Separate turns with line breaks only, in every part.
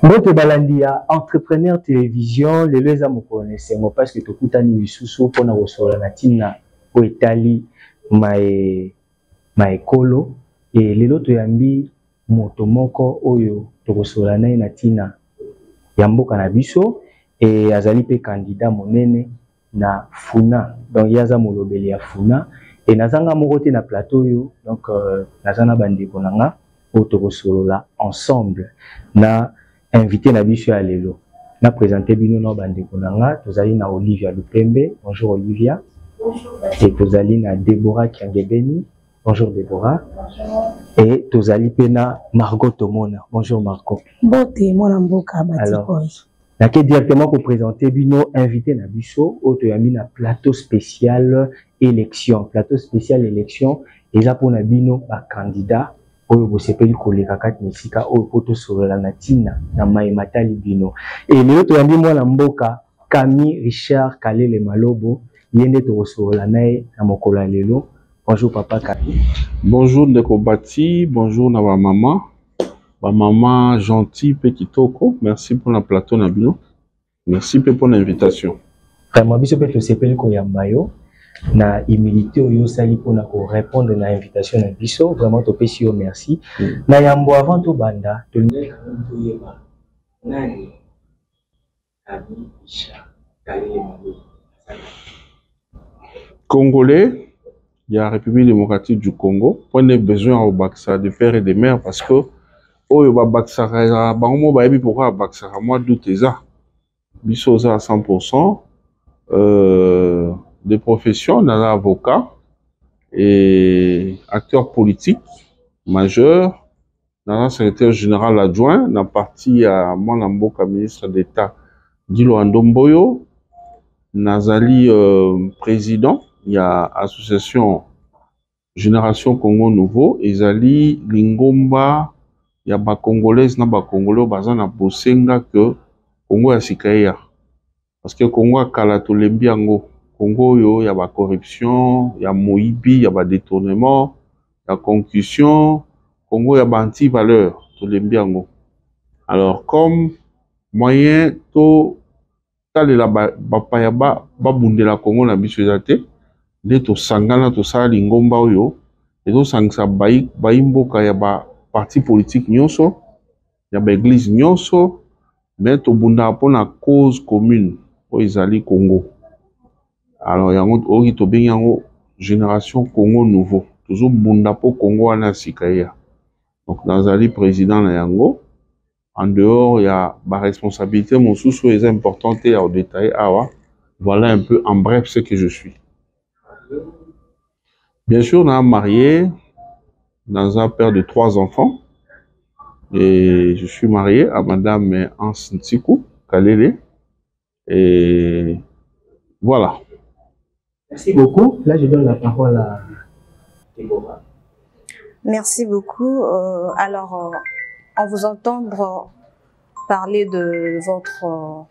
Mbote balandi ya entrepreneur télévision lelo eza mokolo esengo parce que tokutani lisusu mpona kosola na ntina oyo etali maekolo e lelo toyambi moto moko oyo tokosola naye na ntina ya mboka na biso e azali mpe candidat monene na Funa, donc ye aza molobeli ya Funa e nazanga moko te na plateau oyo, donc naza na bandeko na nga oyo tokosolola ensemble na invité na biso ya lelo. Na présenté bino na bandeko na nga, tozali na Olivia Lupembe. Bonjour Olivia.
Bonjour.
Et tozali na Deborah Kiangebeni. Bonjour Deborah. Bonjour. Et tozali pe na Margot Tomona. Bonjour Margot.
Bote mwana mboka
alors nake directement pour présenter bino invité na biso oyo toyambi na plateau spécial élection. Plateau spécial élection eza mpona bino bacandidat oyo bosepeli koleka kati na esika oyo po tosolola na ntina na matali bino. E lelo toyambi mwana mboka Camille Richard Kalele Malobo, ye nde tokosolola naye na mokolo ya lelo. Bonjour papa Camille.
Bonjour ndeko Bati, bonjour na ba maman gentil pe kitoko. Merci pour la plateau na bino. Merci pe pour l'invitation.
Vraiment biso pe tosepeli koyamba yo na humilité oyo sali pona ko répondre na invitation na biso, vraiment topesi yo merci. Na yambo avant to banda to yeba nani Camille Richard Kalele Malobo.
Congolais, il y a la République démocratique du Congo. On a besoin au Baksa de père et de mère parce que oh yo Baksa bango ba yebi pourquoi Baksa moi doute ça. Biso à 100%. De profession, dans avocat et acteur politique majeur, dans un secrétaire général adjoint, dans parti à Mwanamboka ministre d'État Dilo Andomboyo, Nazali président, il y a association Génération Congo Nouveau, Ezali Lingomba, il y a ba Congolaise na ba Congolais bazana bosenga que Congo ya sikaya. Parce que Congo a kalato lembiango. Congo yo, y a la corruption, y a moibi, y a le détournement, y a concussion. Congo y a anti-valeur, tout lembiango. Alors comme moyen to tale la bapayaba babunde la Congo na biso zate, de to sangana to sa lingomba yo, et to sangsa baimboka ya ba parti politique nyonso, ya ba église nyonso, mais to bunda pour la cause commune au Izali Congo. Alors, il y a une génération Congo nouveau. Toujours Bundapo Congo à Sikaya. Donc, dans le président de Yango, en dehors, il y a ma responsabilité, mon sous est importante et au détail. Voilà un peu en bref ce que je suis. Bien sûr, on a marié dans un père de 3 enfants. Et je suis marié à madame Anse Ntikou Kalele. Et voilà.
Merci beaucoup. Là, je donne la parole à Deborah.
Merci beaucoup. On vous entendre parler de votre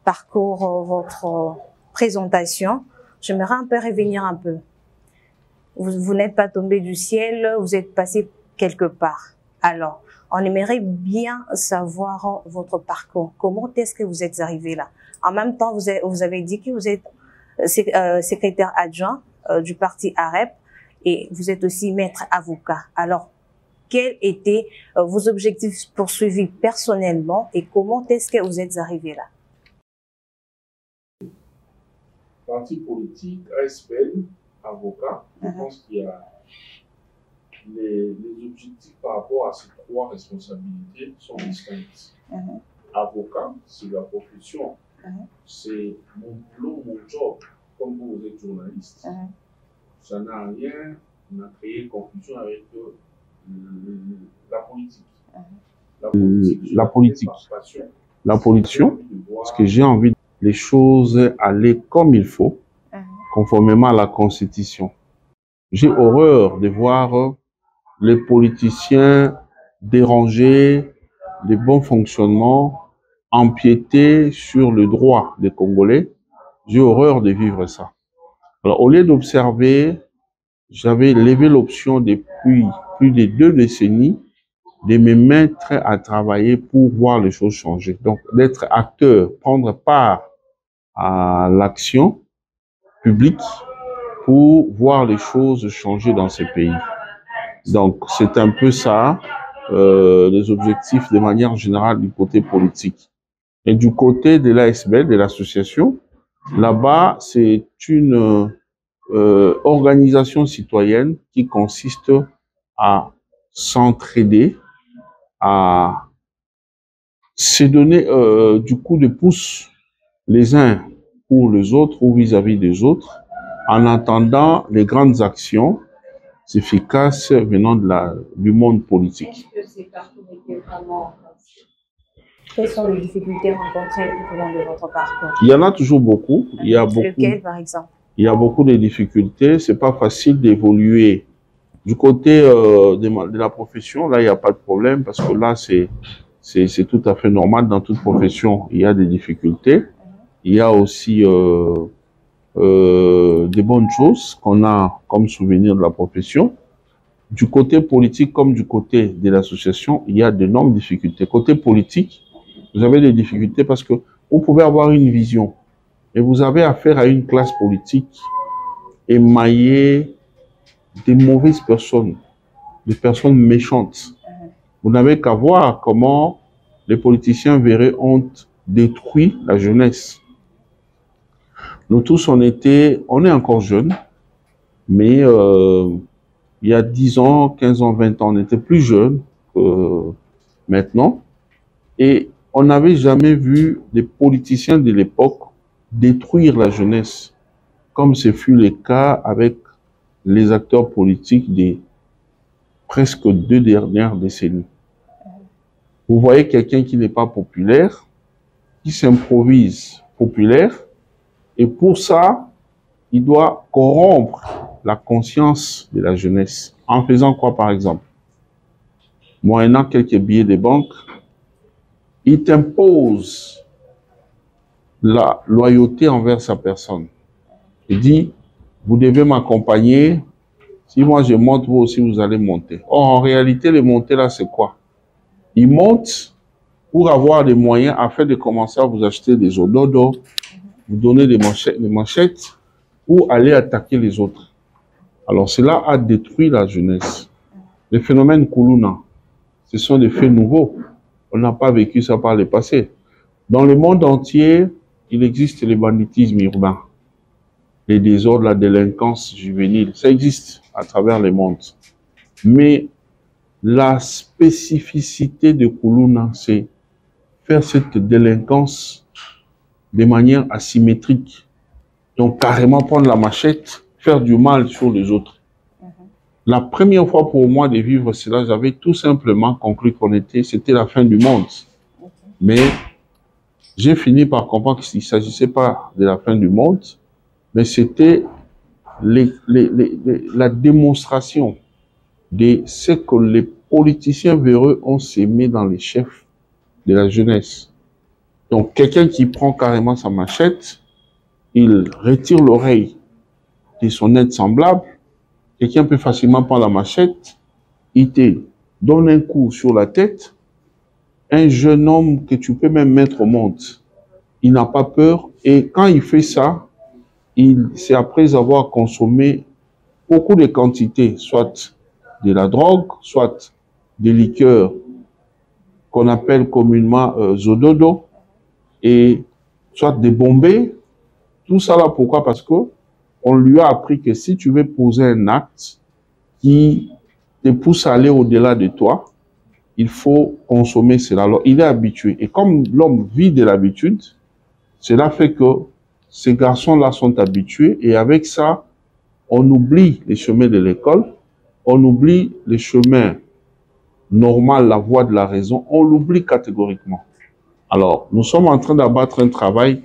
parcours, votre présentation. J'aimerais un peu revenir un peu. Vous n'êtes pas tombé du ciel, vous êtes passé quelque part. Alors, on aimerait bien savoir votre parcours. Comment est-ce que vous êtes arrivé là? En même temps, vous avez dit que vous êtes secrétaire adjoint du parti AREP et vous êtes aussi maître avocat. Alors, quels étaient vos objectifs poursuivis personnellement et comment est-ce que vous êtes arrivé là?
Parti politique, ASPL, avocat, je pense qu'il y a les objectifs par rapport à ces 3 responsabilités sont distincts. Avocat, c'est la profession. C'est mon boulot, mon job, comme vous êtes journaliste. Ça n'a rien à créer confusion avec la politique. La politique, parce que j'ai envie de les choses aller comme il faut, conformément à la Constitution. J'ai horreur de voir les politiciens déranger le bon fonctionnement, empiéter sur le droit des Congolais. J'ai horreur de vivre ça. Alors, au lieu d'observer, j'avais levé l'option depuis plus de 2 décennies de me mettre à travailler pour voir les choses changer. Donc, d'être acteur, prendre part à l'action publique pour voir les choses changer dans ces pays. Donc, c'est un peu ça, les objectifs de manière générale du côté politique. Et du côté de l'ASBL, de l'association, là-bas, c'est une organisation citoyenne qui consiste à s'entraider, à se donner du coup de pouce les uns pour les autres ou vis-à-vis des autres, en attendant les grandes actions efficaces venant du monde politique.
Quelles sont les difficultés rencontrées tout au long de votre parcours?
Il y en a toujours beaucoup. Il y a beaucoup.
Lequel, par exemple? Il
y a beaucoup de difficultés. C'est pas facile d'évoluer. Du côté de la profession, là, il n'y a pas de problème parce que là, c'est tout à fait normal dans toute profession. Il y a des difficultés. Il y a aussi des bonnes choses qu'on a comme souvenir de la profession. Du côté politique comme du côté de l'association, il y a d'énormes difficultés. Côté politique, vous avez des difficultés parce que vous pouvez avoir une vision et vous avez affaire à une classe politique émaillée des mauvaises personnes, des personnes méchantes. Vous n'avez qu'à voir comment les politiciens verraient ont détruit la jeunesse. Nous tous, on est encore jeunes, mais il y a 10 ans, 15 ans, 20 ans, on était plus jeunes que maintenant. Et on n'avait jamais vu les politiciens de l'époque détruire la jeunesse, comme ce fut le cas avec les acteurs politiques des presque 2 dernières décennies. Vous voyez quelqu'un qui n'est pas populaire, qui s'improvise populaire, et pour ça, il doit corrompre la conscience de la jeunesse. En faisant quoi, par exemple? Moyennant quelques billets de banque, il t'impose la loyauté envers sa personne. Il dit, vous devez m'accompagner. Si moi je monte, vous aussi vous allez monter. Or, en réalité, les montées là, c'est quoi? Il monte pour avoir des moyens afin de commencer à vous acheter des ododos, vous donner des manchettes ou aller attaquer les autres. Alors, cela a détruit la jeunesse. Les phénomènes Kuluna, ce sont des faits nouveaux. On n'a pas vécu ça par le passé. Dans le monde entier, il existe le banditisme urbain, les désordres, la délinquance juvénile. Ça existe à travers le monde. Mais la spécificité de Kuluna, c'est faire cette délinquance de manière asymétrique. Donc, carrément prendre la machette, faire du mal sur les autres. La première fois pour moi de vivre cela, j'avais tout simplement conclu c'était la fin du monde. Mais j'ai fini par comprendre qu'il ne s'agissait pas de la fin du monde, mais c'était la démonstration de ce que les politiciens véreux ont sémé dans les chefs de la jeunesse. Donc, quelqu'un qui prend carrément sa machette, il retire l'oreille de son aide semblable. Quelqu'un peut facilement prendre la machette, il te donne un coup sur la tête. Un jeune homme que tu peux même mettre au monde, il n'a pas peur. Et quand il fait ça, c'est après avoir consommé beaucoup de quantités, soit de la drogue, soit des liqueurs qu'on appelle communément zododo, et soit des bombées. Tout ça là, pourquoi? Parce que on lui a appris que si tu veux poser un acte qui te pousse à aller au-delà de toi, il faut consommer cela. Alors, il est habitué. Et comme l'homme vit de l'habitude, cela fait que ces garçons-là sont habitués. Et avec ça, on oublie les chemins de l'école, on oublie les chemins normal, la voie de la raison, on l'oublie catégoriquement. Alors, nous sommes en train d'abattre un travail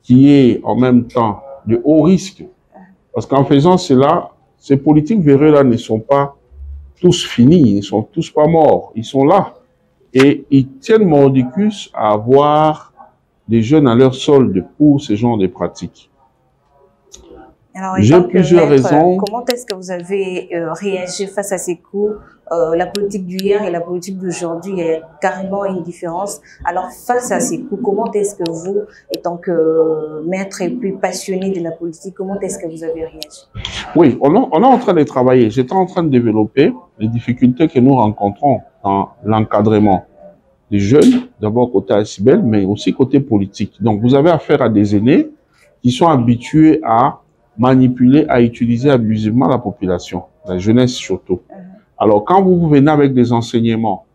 qui est en même temps de haut risque. Parce qu'en faisant cela, ces politiques véreux-là ne sont pas tous finis, ils ne sont tous pas morts, ils sont là. Et ils tiennent mordicus à avoir des jeunes à leur solde pour ce genre de pratiques.
Alors,
J'ai plusieurs raisons.
Comment est-ce que vous avez réagi face à ces coups? La politique d'hier et la politique d'aujourd'hui, il y a carrément une différence. Alors, face à ces coups, comment est-ce que vous, étant que maître et plus passionné de la politique, comment est-ce que vous avez réagi?
Oui, on est en train de travailler. J'étais en train de développer les difficultés que nous rencontrons dans l'encadrement des jeunes, d'abord côté ASBEL, mais aussi côté politique. Donc, vous avez affaire à des aînés qui sont habitués à manipuler, à utiliser abusivement la population, la jeunesse surtout. Alors, quand vous venez avec des enseignements,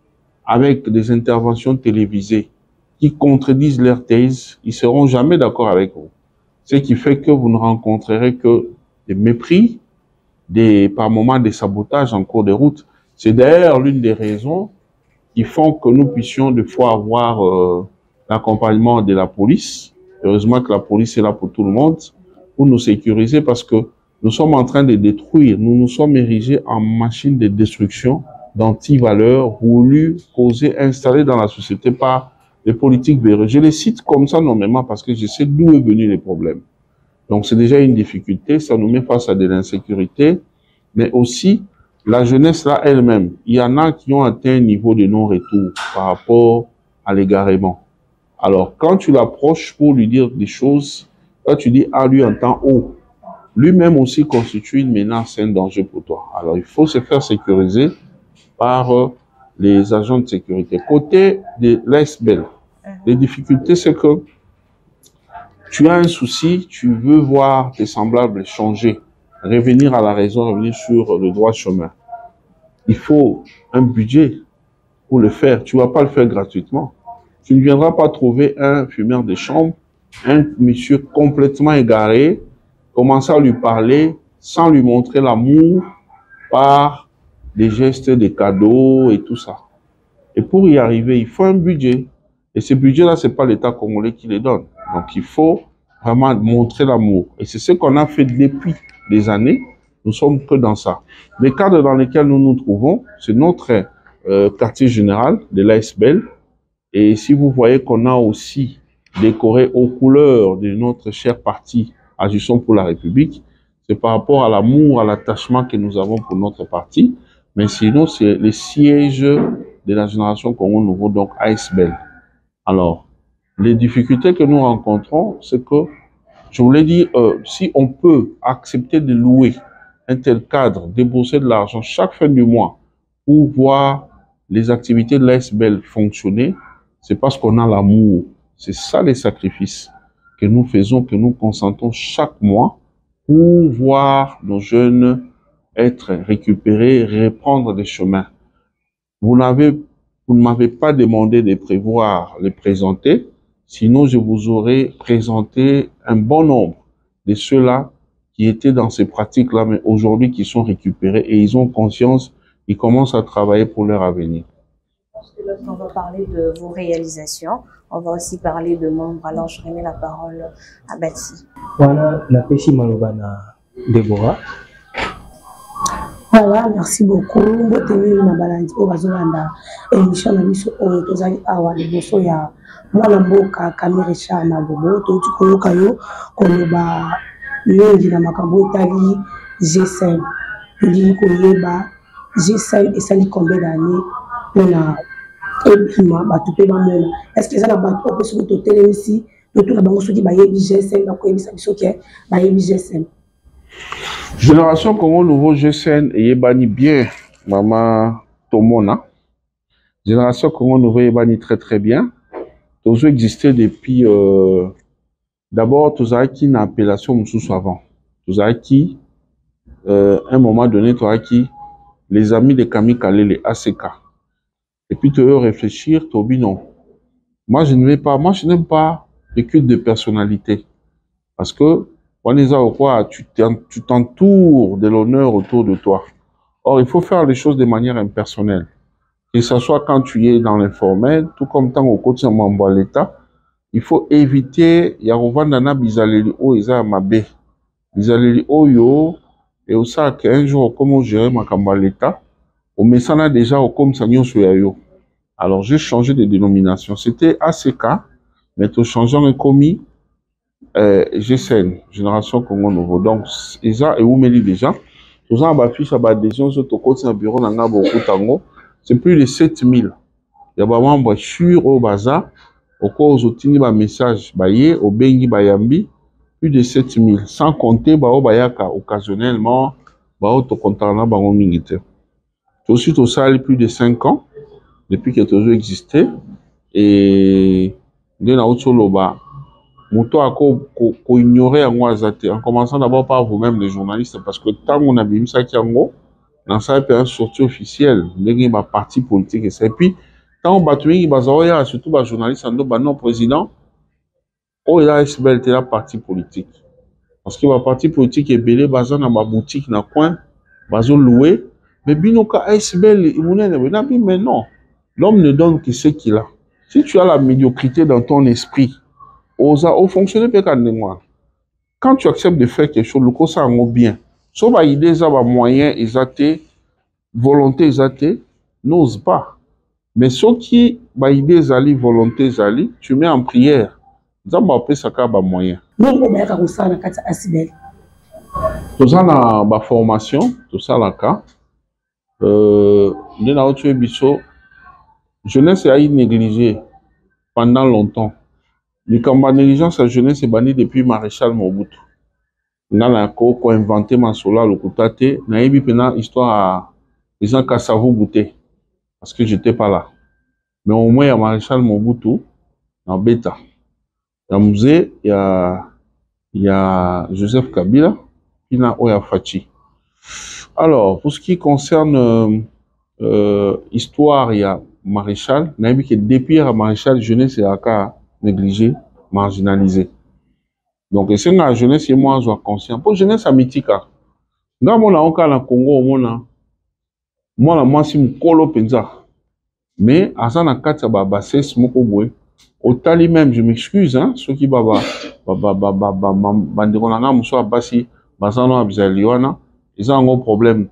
avec des interventions télévisées qui contredisent leur thèse, ils ne seront jamais d'accord avec vous. Ce qui fait que vous ne rencontrerez que des mépris, par moments des sabotages en cours de route. C'est d'ailleurs l'une des raisons qui font que nous puissions des fois avoir l'accompagnement de la police. Heureusement que la police est là pour tout le monde, pour nous sécuriser, parce que nous sommes en train de détruire, nous nous sommes érigés en machine de destruction d'anti-valeurs voulues, causées, installées dans la société par les politiques véreux. Je les cite comme ça nommément parce que je sais d'où est venu les problèmes. Donc c'est déjà une difficulté, ça nous met face à de l'insécurité, mais aussi la jeunesse là elle-même. Il y en a qui ont atteint un niveau de non-retour par rapport à l'égarement. Alors quand tu l'approches pour lui dire des choses, quand tu dis à lui en temps haut, lui-même aussi constitue une menace, un danger pour toi. Alors il faut se faire sécuriser par les agents de sécurité. Côté de l'ASBEL, les difficultés c'est que tu as un souci, tu veux voir tes semblables changer, revenir à la raison, revenir sur le droit chemin. Il faut un budget pour le faire. Tu ne vas pas le faire gratuitement. Tu ne viendras pas trouver un fumeur de chambre, un monsieur complètement égaré, commencer à lui parler sans lui montrer l'amour par des gestes, des cadeaux et tout ça. Et pour y arriver, il faut un budget. Et ce budget-là, ce n'est pas l'État congolais qui les donne. Donc, il faut vraiment montrer l'amour. Et c'est ce qu'on a fait depuis des années. Nous sommes que dans ça. Les cadres dans lesquels nous nous trouvons, c'est notre quartier général de l'ASBEL. Et si vous voyez qu'on a aussi décoré aux couleurs de notre cher parti Agissons pour la République, c'est par rapport à l'amour, à l'attachement que nous avons pour notre parti. Mais sinon, c'est les sièges de la génération Congo Nouveau, donc ASBEL. Alors, les difficultés que nous rencontrons, c'est que, je vous l'ai dit, si on peut accepter de louer un tel cadre, débourser de l'argent chaque fin du mois pour voir les activités de l'ASBEL fonctionner, c'est parce qu'on a l'amour. C'est ça les sacrifices que nous faisons, que nous consentons chaque mois pour voir nos jeunes être récupérés, reprendre des chemins. Vous ne m'avez pas demandé de prévoir les présenter, sinon je vous aurais présenté un bon nombre de ceux-là qui étaient dans ces pratiques-là, mais aujourd'hui qui sont récupérés et ils ont conscience, ils commencent à travailler pour leur avenir.
Lorsqu'on va parler de vos réalisations, on va aussi parler de membres. Alors, je remets la parole à Bati.
Voilà, la Pessi Malobana Déborah.
Voilà, merci beaucoup. Mbotemi na balandi o bazolanda émission na biso oyo tozali awa liboso ya mwana mboka Camille Richard Mabobo toti koyoka yo koloba mingi na makambo etali G5. Tolingi koyeba G5 esali combien d'années pona ebima bato pe bamona. Est-ce que eza na bato oyo soki totelemisi totuna bango soki bayebi G5 bakoyebisa biso ke bayebi G5?
Génération Congo Nouveau G5 et Yebani bien, Maman Tomona. Génération Congo Nouveau Yebani très très bien. Tous existé depuis, d'abord, tous qui une appellation Moussous avant. Tous qui, un moment donné, tous qui, les amis de Camille Kalé, les ACK. Et puis, tu veux réfléchir, Tobi non. Moi, je n'aime pas les cultes de personnalité. Parce que, tu t'entoures de l'honneur autour de toi. Or, il faut faire les choses de manière impersonnelle. Que ce soit quand tu es dans l'informel, tout comme tant au quotidien de l'État, il faut éviter Yarovandana Bizaleli O Eza Mabe. Bizaleli Oyo, et au ça qu'un jour, comment gérer ma l'État, au messana déjà au comme Sanyo Soyayo. Alors, j'ai changé de dénomination. C'était ACK, mais tout changeant un commis GCN, Génération Congo Nouveau. Donc, Isa et Oumeli déjà. Tous en bas fiche à adhésion sur ton côté bureau dans beaucoup tango. C'est plus de 7000. Il y a des membres sûrs au bazar. Au cours où un message, au bengi bayambi, plus de 7000. Sans compter, bayaka occasionnellement, to contana bango mingite. Tout de suite au salle plus de 5 ans, depuis que toujours existé. Et, de na loba. Mouto a ignoré en commençant d'abord par vous-même les journalistes, parce que tant qu'on a vu ça qui dans sa une sortie officielle, il y a parti politique et puis tant on battu surtout les journalistes non président, oh il a SBL la parti politique, parce que la parti politique est belé basé dans ma boutique dans coin, basé loué, mais binoka SBL mais non, l'homme ne donne que ce qu'il a. Si tu as la médiocrité dans ton esprit, au fonctionner quand tu acceptes de faire quelque chose, le coup ça en bien. Sauf à idée, ça va moyen, exaté, volonté exaté, n'ose pas. Mais ce qui va idée, zali, volonté, zali, tu mets en prière. Ça va appeler ça comme moyen. Tout ça dans la formation, tout ça là cas. Jeunesse a été négligée pendant longtemps. Le combat de négligence à la jeunesse est banni depuis Maréchal Mobutu. N'a la ko inventé Mansola le Koutate, n'a eu pena histoire à les gens Kassavou Bouté, parce que j'étais pas là. Mais au moins il y a Maréchal Mobutu en bêta. Dans le musée, il y a Joseph Kabila, puis il y a Oya Fachi. Alors, pour ce qui concerne histoire, il y a Maréchal, n'a eu que depuis la Maréchal jeunesse et à négligé, marginalisé. Donc, c'est la jeunesse et moi, je suis conscient. Pour la jeunesse, c'est mythique. Quand on a un cas dans le Congo, moi, c'est mon colo penza. Mais, à ça, on a quatre bassés, c'est mon colo. Au tali même, je m'excuse, hein, ceux qui baba, bandironanga, moussa, bassi, basano, abizaliwana, ils ont un gros problème,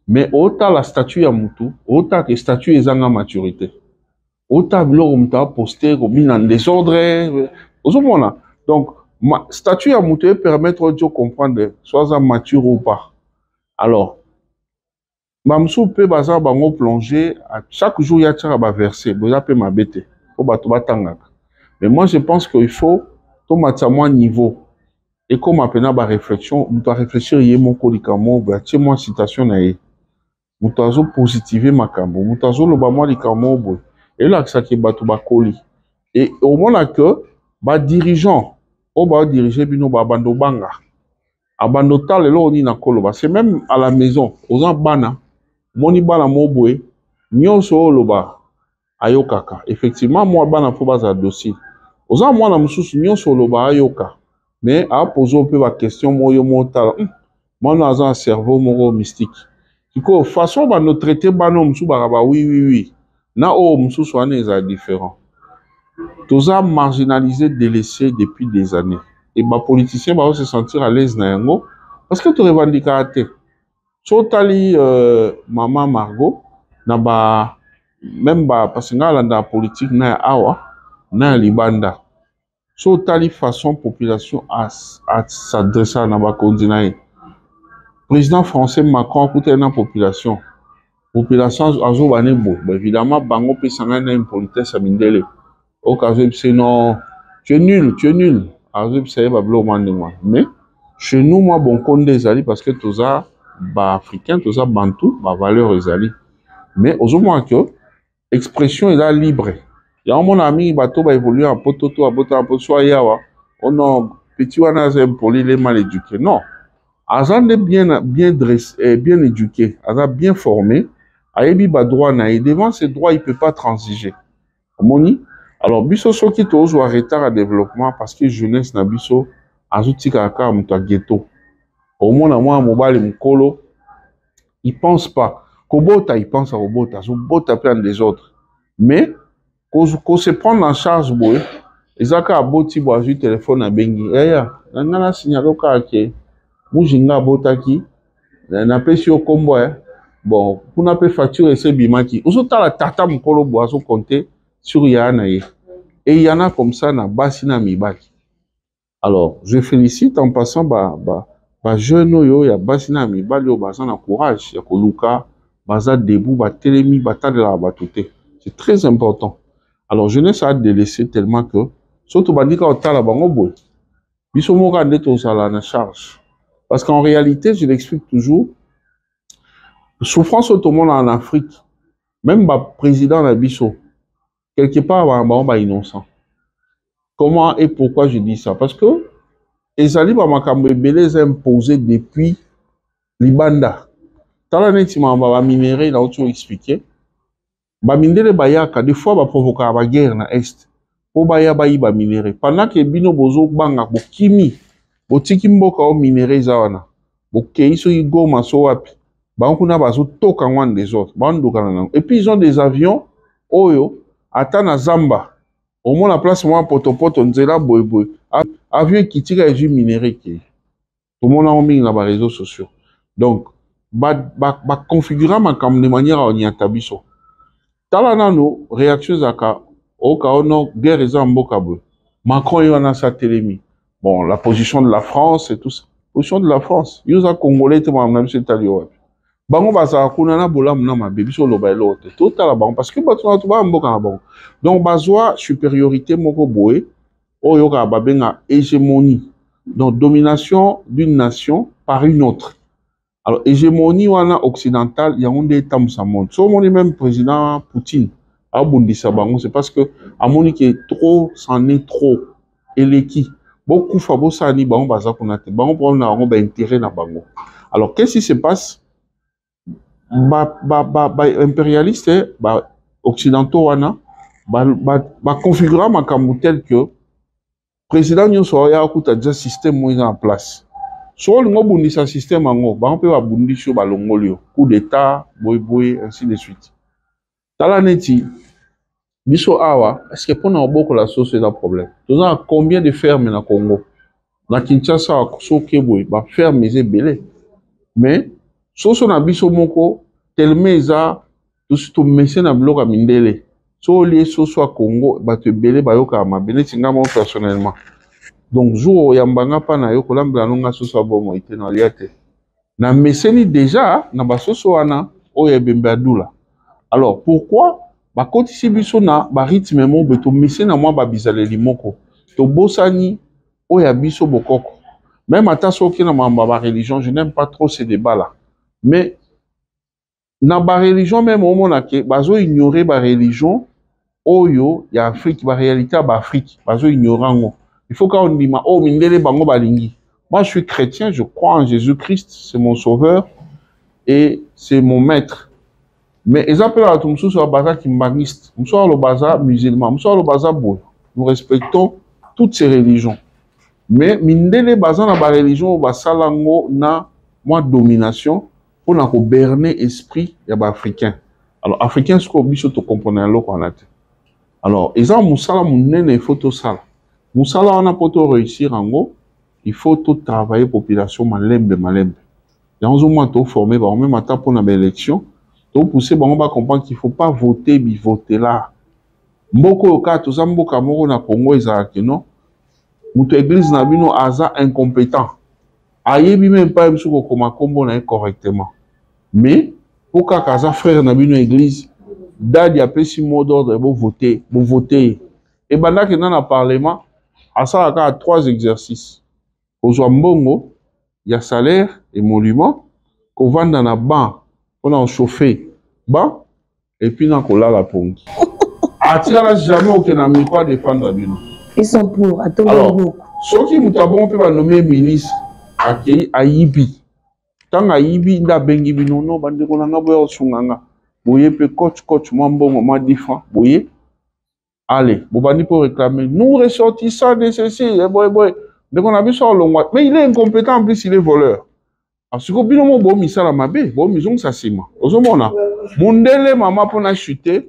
mais autant la statue à Moutou, autant que statue est en maturité. Autant que posté comme en désordre. Donc, statut à Moutou permettre de comprendre soit mature ou pas. Alors, Mamsou peut bazar bango plonger à chaque jour il y a un verset, vous appelez ma bête. Mais moi je pense qu'il faut tout mettre à mon niveau. Et comme appelle ma réflexion, vous doit réfléchir y mon codicament, vous moi citation naïe. Vous doit positiver ma cambo, vous doit le bas di camo. Et là, ça qui est battu bakoli. Et au moment que, dirigeant, on va diriger bino bando banga. Abando tal lo ni na koloba. C'est même à la maison, aux en bana, moni bana mobwe, nyonso loba, ayokaka. Effectivement, moi bana faut pas à dossier. Aux en moi na mususu nyonso loba ayoka. Mais à poser un peu la question, moi yo montal. Moi na un cerveau moro mystique. De façon va nous traiter bano musu baraba oui. Na o msusu ane est différent. Tous a marginalisé, délaissé depuis des années. Et les politiciens vont se sentir à l'aise na yango parce que tu revendiques à te. Sotali maman Margot na ba même ba parce que dans la politique na awa na libanda. Sotali façon population à s'adresser à ba kondinae. Président français Macron coûte une population. Population azo bané bo évidemment bango pe sanga na une politesse à mindele au cas où c'est non tu es nul azo c'est ba blo mandema mais chez nous moi bon konde ezali parce que tous ça ba africain tous ça bantou ba valeur ezali mais aux moins que expression est là libre il y a mon ami bateau va évoluer en pototo à boto soit yawa on a petit wana zem poli les mal éduqués non azan bien dressé bien éduqué azan bien formé. Ayebi ba droit na et devant ces droits il peut pas transiger. Moni alors biso so qui tozo retard à développement parce que jeunesse na biso azuti kaka muta ghetto. Au moins moi mobile mkolo il pense pas kobota il pense à robota so bota plein des autres mais ko se prendre en charge boy ezaka aboti bo azu téléphone na bengi ngana signalo ka ke mujinga botaki na pesi o kombo bon, pour n'a pas facturer ces bimaki. Aussi, t'as la tata mkolo boazo compter sur yana ye. Et il y en a comme ça na basina mibaki. Alors, je félicite en passant jeune oyo ya basina mibali oyo baza na courage ya koluka baza debout batelemi batadela batute. C'est très important. Alors, jeunesse a délaissé tellement que surtout bandika otala bango boy. Biso moka ndeto osala na charge. Parce qu'en réalité, je l'explique toujours, souffrance au monde en Afrique, même le président Nabiso, quelque part, il est innocent. Comment et pourquoi je dis ça? Parce que les alliés les imposés depuis Libanda. Dans l'année, il m'a minéré, il a tout expliqué. Bamindele bayaka, des fois, va provoquer la guerre dans l'Est. Pour baya bayi ba minéré. Pendant que bino bozo banga, bo kimi, bo tiki mboka o minéré zawana. Bo keiso igo maso wapi. Bankuna bazo toka ngwan des autres. Et puis ils ont des avions, oyo, ata na Zamba. Au moins la place moi potopoto nzela boy boy. Avion qui tire les minérés qui. Tout le monde a mis dans les réseaux sociaux. Donc, configurer ma cam de manière à y atabiso. Talana no réaction zaka au cas où guerre est en bokabe. Macron y en a sa télémie. Bon, la position de la France et tout ça. Position de la France. Ils ont congolais te m'amener c'est talio. Bango baza kunana bola mna ma bébé sur le bailo. Tout à la banque parce que bato na ba mboka na bango. Donc bazwa supériorité moko boé. Oh yoka babenga hégémonie. Donc domination d'une nation par une autre. Alors hégémonie wana occidentale, il y a un des temps ça monte. So mon même président Poutine a bondi sa bango, c'est parce que amoni qui est trop, c'en est trop. Et les qui beaucoup fabo sani bango baza kunate. Bango pour na bango ba intérêt na bango. Alors qu'est-ce qui se passe? Impérialiste, occidentaux wana configura makambo tel que président nyonso ya akuta déjà système mo en place. So lingo bundi sa système ango ba peut ba bundi sur ba longolio coup d'état boy ainsi de suite. Tala neti biso awa est-ce que pour na boko la sauce est un problème. Nous avons combien de fermes na Congo? Na Kinshasa so keboy ba ferme est belé. Mais soso na biso moko tellement eza tout messé na bloka mindele. So lié soso à Congo ba te belé ba yoka ma belé tinga moi personnellement. Donc jour yambanga pa na yo kolambela nonga soso bomo ite na liate. Na meseni déjà na ba soso wana o yebembe adula. Alors pourquoi ba kotisi biso na ba rythme mo beto messé na moi ba bizaleli moko. To bosani o ya biso bokoko. Même à soki na ma religion, je n'aime pas trop ces débats-là. Mais, dans ma religion, même au moment où bazo ignorer ma religion, oyo, y a Afrique, ma réalité à Afrique, bazo ignorant. Il faut qu'on dise, oh, mindele bango balingi. Moi, je suis chrétien, je crois en Jésus-Christ, c'est mon sauveur et c'est mon maître. Mais ils appellent à tout le monde sur le bazar kimbaniste, sur le bazar musulman, sur le bazar boy. Nous respectons toutes ces religions. Mais mindele bazan na ba religion ba salango na moi domination pour na ko berner esprit ya ba africain. Alors africain ce qu'on biso to comprendre lo ko anate. Alors eza musala munene il faut to sala. Musala wana pour to réussir ango, il faut to travailler population malembe. Dans un moment to former ba même ata pour na ba élection, to pousser ba on va comprendre qu'il faut pas voter bi voter là. Mboko ka to za mboka moko na Congo ezalaki non. Notre église n'a bino aza incompétent. Ayebi même pas msu ko koma kombo na correctement. Mais pour kaza frère na bino église dadi apesi mot d'ordre bo voter. Et banda ke na parlement asa ka 3 exercices. Ozwa mbongo ya salaire et monument ko vanda na ban pour en chauffer ban et puis na ko la pongi. Atira jamais aucun ami quoi défendre bino.
Ils sont pour.
Alors, ceux qui nous avons fait nommer ministre à Ayibi. Tant Ayibi, il a bengi binono, bande qu'on a boya sunganga. Boye pe coach, moi bon, different. Boye. Allez, bobani pour réclamer. Nous ressortissons de ceci, boy. Donc on a vu ça au long. Mais il est incompétent, en plus il est voleur. Parce que binomo bo misala mabe, bo misong sa sima. Ozomona. Mundele maman pour na chuter.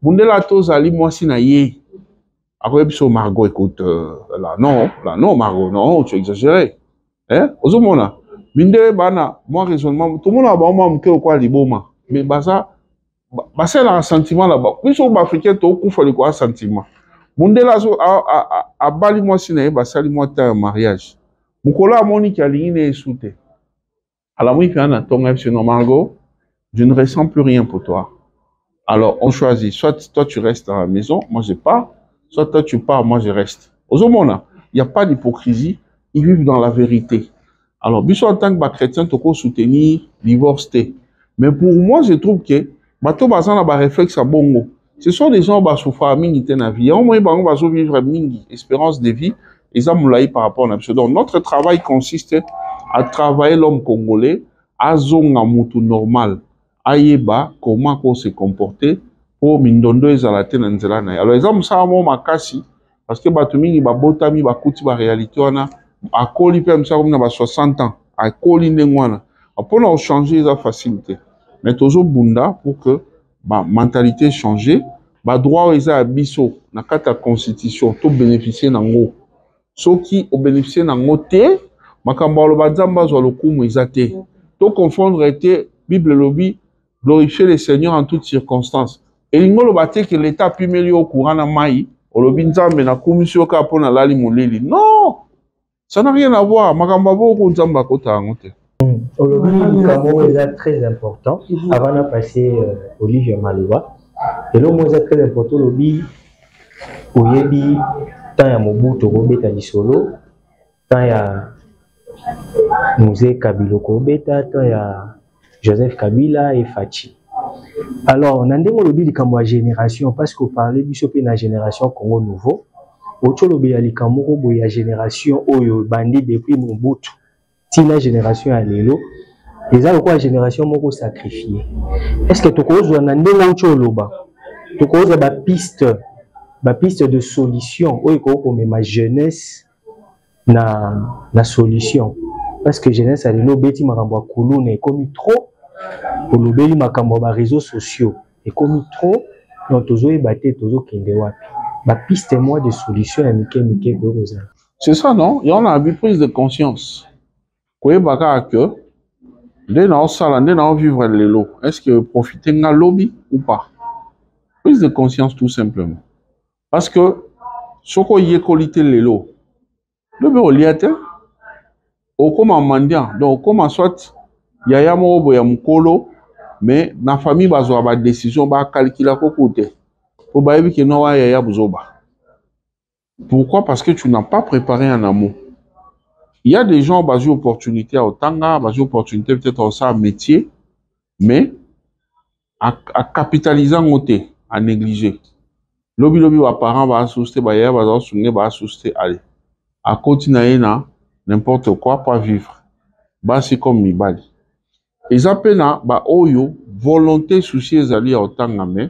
Mundela tozali moi si na ye. Après, Margot, écoute, là, non, Margot, non, tu exagéré. Hein? Ozomona. Minde, bana, moi, raisonnement, tout le monde a vraiment mouké au quoi, liboma. Mais, c'est un sentiment là-bas. Plus on africain, tout le monde a un sentiment. Mundela a bali moi sine ba sali moi ta mariage. Mukola moni ki alingi ne soute. Alors moi il na tonga c'est normalement je ne ressens plus rien pour toi. Alors on choisit soit toi tu restes à la maison, moi je pars, soit toi tu pars, moi je reste. Aux hommes il n'y a pas d'hypocrisie, ils vivent dans la vérité. Alors biso en tant que chrétien tu peux soutenir divorce. Mais pour moi je trouve que bato bazana ba réflexe à bongo. Ce sont des gens qui souffrent mingi te na vie. Au moins ils vont vivre mingi espérance de vie et ça moulaï par rapport à notre. Donc notre travail consiste à travailler l'homme congolais à zonga mutu normal. Ayeba comment qu'on se comporter pour mindondo ezalate na nzela na. Alors exemple ça mo makasi parce que bato mingi ba botami ba kuti ba réalité wana akoli pe msa comme na ba 60 ans akoli ndengwana. Pour nous changer la facilité. Mais toujours bunda pour que la mentalité change, le droit aux abisso, dans la constitution, tout bénéficier d'ango. Ceux qui ont bénéficié d'ango, makambalo bazamba zo le coup moisate. Tout confondre était Bible lobby, glorifier le Seigneur en toutes circonstances. Et l'ingolo bate que l'État pu mêler au courant na mai, au lobby nzambe na commission ka pona lali moleli. Non, ça n'a rien à voir. Makambabo ko nzamba kota angote.
Aujourd'hui, c'est très important. Avant de passer Olivier Maliwa, et là, c'est très important. Aujourd'hui, Oyebi, tant il y a Mobutu Robeta di Solo, tant il y a Musée Kabilo Kobeta, tant il y a Joseph Kabila et Fachi. Alors, on a dit que la génération, parce qu'on parlait de la génération Congo Nouveau, Ocholobi Alikamoro, il y a génération Oyo Bandi depuis Mobutu. Si la génération a l'élo, les gens la génération moko sacrifié. Est-ce que tu causes un andélo choloba? Tu causes ba piste de solution. Oyo ko ma jeunesse na solution. Parce que jeunesse a l'élo beti makambo kulu ne komi trop pour le beli makambo ba réseaux sociaux et komi trop non tozo ebate tozo kende wapi. Ba piste moi de solution à mike ko rosa.
C'est ça non? Il y en a une prise de conscience. Quoi baka que dès dans ça dès dans vivre les lots est-ce que profiter de lobby ou pas prise de conscience tout simplement parce que ce qu'on y est qualité les lots le bureau liate au comme mendiant donc comme soit yaya mo ya mukolo mais na famille bazo ba décision ba calculer ko côté pour ba yebi que no wa yaya buzoba pourquoi parce que tu n'as pas préparé en amont. Il y a des gens basés opportunités à Otanga, basés opportunités peut-être aussi à métier, mais à capitaliser en côté, à négliger. Lobby wa parents va assuster, ba ya va assuster, ba assuster, allez. À continuer na n'importe quoi pas vivre. Ba c'est comme mibali. Ils appellent na ba oyo volonté soucieuse ali à Otanga mais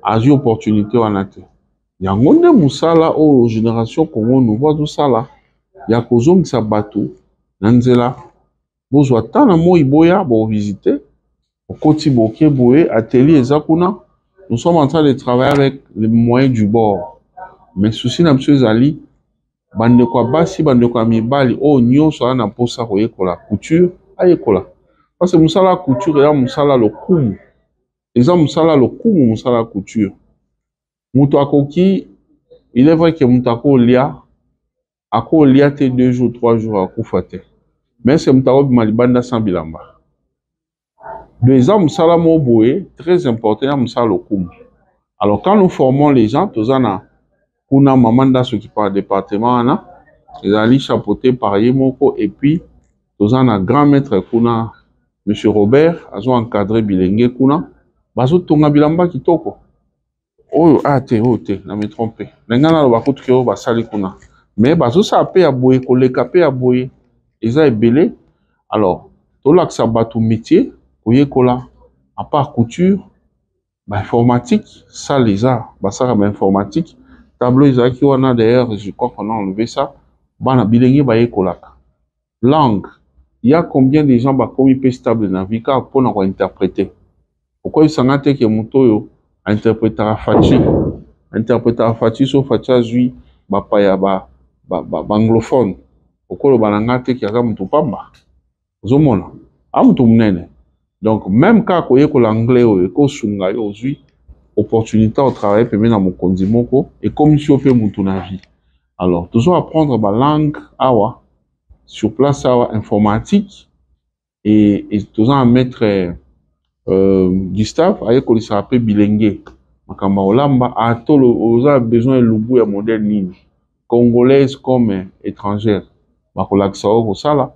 à opportunité en ate. Yangonde musala o génération Congo nouveau tout ça là. Ya kozongisa bato na nzela bozwa tana mo iboya bo visiter okoti boke boye atelier ezakuna. Nous sommes en train de travailler avec les moyens du bord mais souci na monsieur ezali bande kwa basi bande kwa mibali o nyonso ana posa koyekola couture ayekola parce que musala couture ya musala lokumu eza musala lokumu musala couture muto akoki il est vrai que muto akolia ako liate 2 jours 3 jours à kufate mais c'est mutarob malibanda sans bilamba deux ans musala moboé très important ya musala lokumu. Alors quand nous formons les gens tozana kuna mamanda ceux qui par département na ils allaient chapeauter par yemoko et puis tozana grand maître kuna monsieur Robert azo encadré bilenge kuna bazo tonga bilamba kitoko oyo ate ote na me tromper ngana lo bakutu ke ba sali kuna. Mais bazo sa pe aboye koleka pe aboye eza ebele. Alors tolak sa batu métier koyekola à part couture ba informatique ça les a ba ça ba informatique tableau isa ki wana d'ailleurs je crois qu'on a enlevé ça bana bilengi ba yekolaka langue il y a combien de gens ba komi pe stable na vie ka pour na interpréter pourquoi sangate ke mutoyo interprétera fachi so facha zui ba paya ba anglophone okolo banangate ki aka mutu pamba zomona amutu munene donc même ka koyekola anglais oyo ko sunga yo ozwi opportunité au travail, puis dans mon condimoko, et comme si on peut mon avis. Alors, toujours apprendre ma langue, awa, sur place, awa, informatique, et toujours à mettre Gustave, avec qu'on s'appelle bilingue. Makamba olamba, a tout le besoin de l'ubu à modèle ligne, congolaise comme étrangère. Bakolakisa au sala.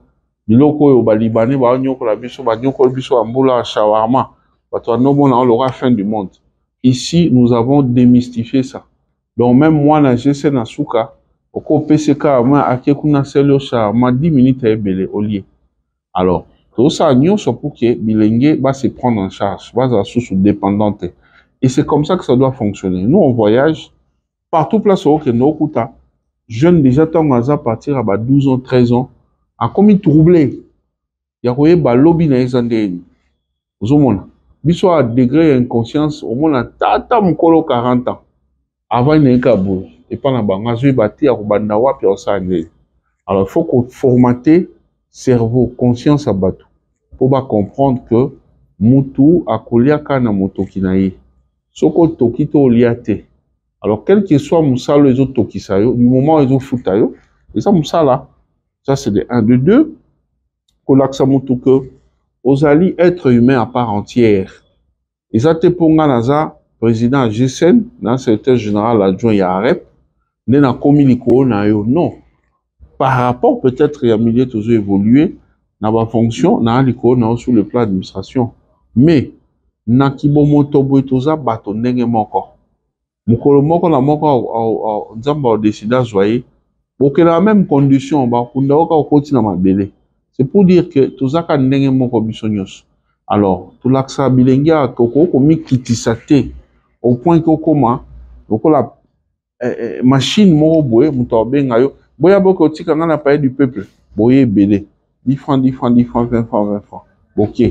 Biloko yo ba libanais ba nyoko la biso ba nyoko biso ambula shawarma. Bato anomo na l'aura fin du monde. Ici, nous avons démystifié ça. Donc même moi na GC na suka, oko PCK ma akekuna selio shawarma 10 minutes à ebele au lieu. Alors, tout ça nyonso pour que bilingue va se prendre en charge, va se sous dépendante. Et c'est comme ça que ça doit fonctionner. Nous on voyage partout place au que no kuta. Jeune déjà tant à partir à 12 ans, 13 ans, a commis troublé. Il y a quoi ba lobby na ezandeni. Ozomona. Biso à degré inconscience au moins tata mukolo 40 ans. Avant il n'est qu'à bout. Et pas na banga zui bati à kubanda wapi osane. Alors il faut qu'on formater cerveau, conscience à bateau. Pour ba comprendre que mutu akoliaka na motoki na ye. Soko toki to liate. Alors, quel que soit Moussa, les autres Tokisayo, du moment où ils ont foutayo, et ça, Moussa là, ça c'est de 1, de 2, que aux alliés être humains à part entière. Et ça, t'es pour Nganaza, président GSN, dans le secrétaire général adjoint Yarep, n'a commis non. Par rapport, peut-être, il y a milieu toujours évolué, n'a pas fonction, n'a pas sur le plan d'administration. Mais, n'a kibo motobo etoza bato ndenge moko. Mukolo moko na moko nzamba o décida zoyer. Boke la même condition ba kunda oka okoti na mabele. C'est pour dire que tozaka ndenge moko bisonyos. Alors, tout l'axa bilingue koko komi kitisate au point que koma la machine moko boye muto benga yo. Boya boko tika ngana paye du peuple. Boye belé. 10 francs, 10 francs, 10 francs, 20 francs, 20 francs. OK.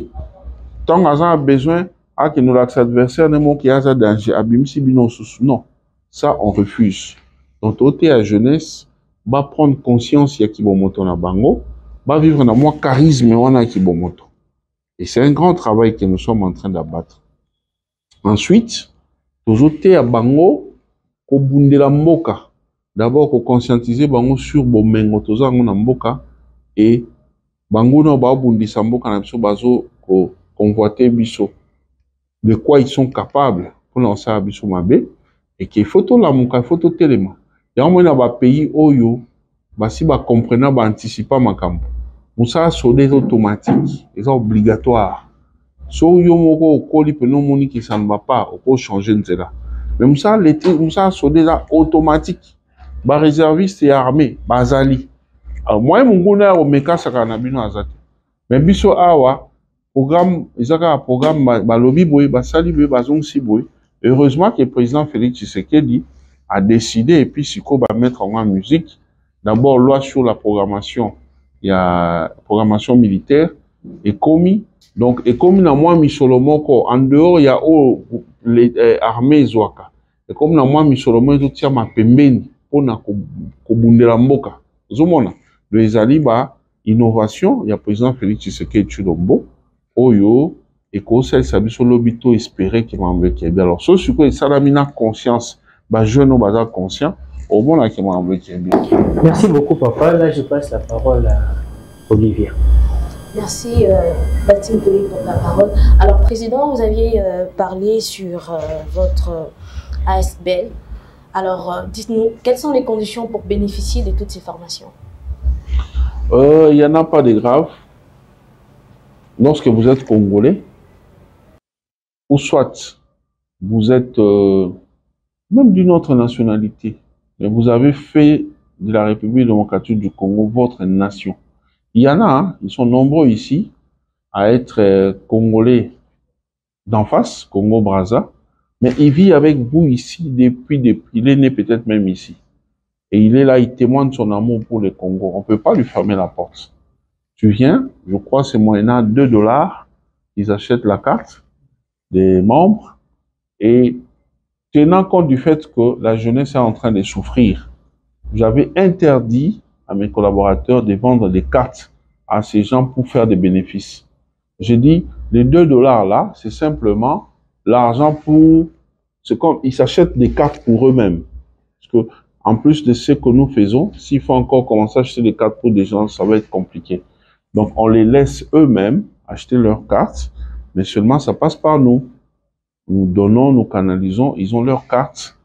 Tant qu'on a besoin à que nous l'accès adversaire ne montre qu'il y a un danger. Abimsi binon sous. Non. Ça, on refuse. Donc, côté à jeunesse, va prendre conscience qu'il y a qui bon moto na bango, va vivre dans moi charisme on a qui bon moto. Et c'est un grand travail que nous sommes en train d'abattre. Ensuite, toujours à bango, ko bundela mboka. D'abord, ko conscientiser bango sur bomengo toza ngona mboka et bango no ba bundisa mboka na biso bazo ko convoiter biso. De quoi ils sont capables pour lancer à biso mabe et qu'il faut tout la mouka, il faut tout téléma. Il y a un moment dans pays oyo, si ba comprenant, ba anticiper makambo. Moussa sodes automatique, c'est obligatoire. So yo moko okoli penon moni qui ça ne va pas, on peut changer nzela. Mais Moussa sodes automatique, ba réserviste et armé, ba zali. Alors moi mon gona o meka sakana bino azati. Mais biso awa programme, un programme, balobi boy, basali boy, bazongsi boy. Heureusement que le président Félix Tshisekedi a décidé, et puis Siko va mettre en musique, d'abord loi sur la programmation, il y a programmation militaire, et commis, donc, et comme dans moi, Micholomoko, en dehors, il y a les armées Zouaka. Et comme dans moi, Micholomoko, il y a ma pembeni, pour na kobundela mboka. Zomona, les aliba, innovation, il y a le président Félix Tshisekedi Chilombo, Oyo, et conseil sabiso lobito espérer qu'il m'a envoyé bien. Alors, ce que ça a mis conscience, bah jeune ou bazar conscient, au moins là qui m'a envoyé bien.
Merci beaucoup, papa. Là, je passe la parole à Olivier.
Merci, Baptiste, pour la parole. Alors, Président, vous aviez parlé sur votre ASBL. Alors, dites-nous, quelles sont les conditions pour bénéficier de toutes ces formations?
Il n'y en a pas de grave. Lorsque vous êtes congolais, ou soit vous êtes même d'une autre nationalité, mais vous avez fait de la République démocratique du Congo votre nation. Il y en a, hein, ils sont nombreux ici à être congolais d'en face, Congo-Brazza, mais il vit avec vous ici depuis, il est né peut-être même ici. Et il est là, il témoigne son amour pour le Congo. On ne peut pas lui fermer la porte. Tu viens, je crois c'est moyennant $2, ils achètent la carte des membres et tenant compte du fait que la jeunesse est en train de souffrir, j'avais interdit à mes collaborateurs de vendre des cartes à ces gens pour faire des bénéfices. J'ai dit, les $2 là, c'est simplement l'argent pour c'est comme ils s'achètent des cartes pour eux-mêmes. Parce que, en plus de ce que nous faisons, s'il faut encore commencer à acheter des cartes pour des gens, ça va être compliqué. Donc, on les laisse eux-mêmes acheter leurs cartes, mais seulement ça passe par nous. Nous donnons, nous canalisons, ils ont leurs cartes.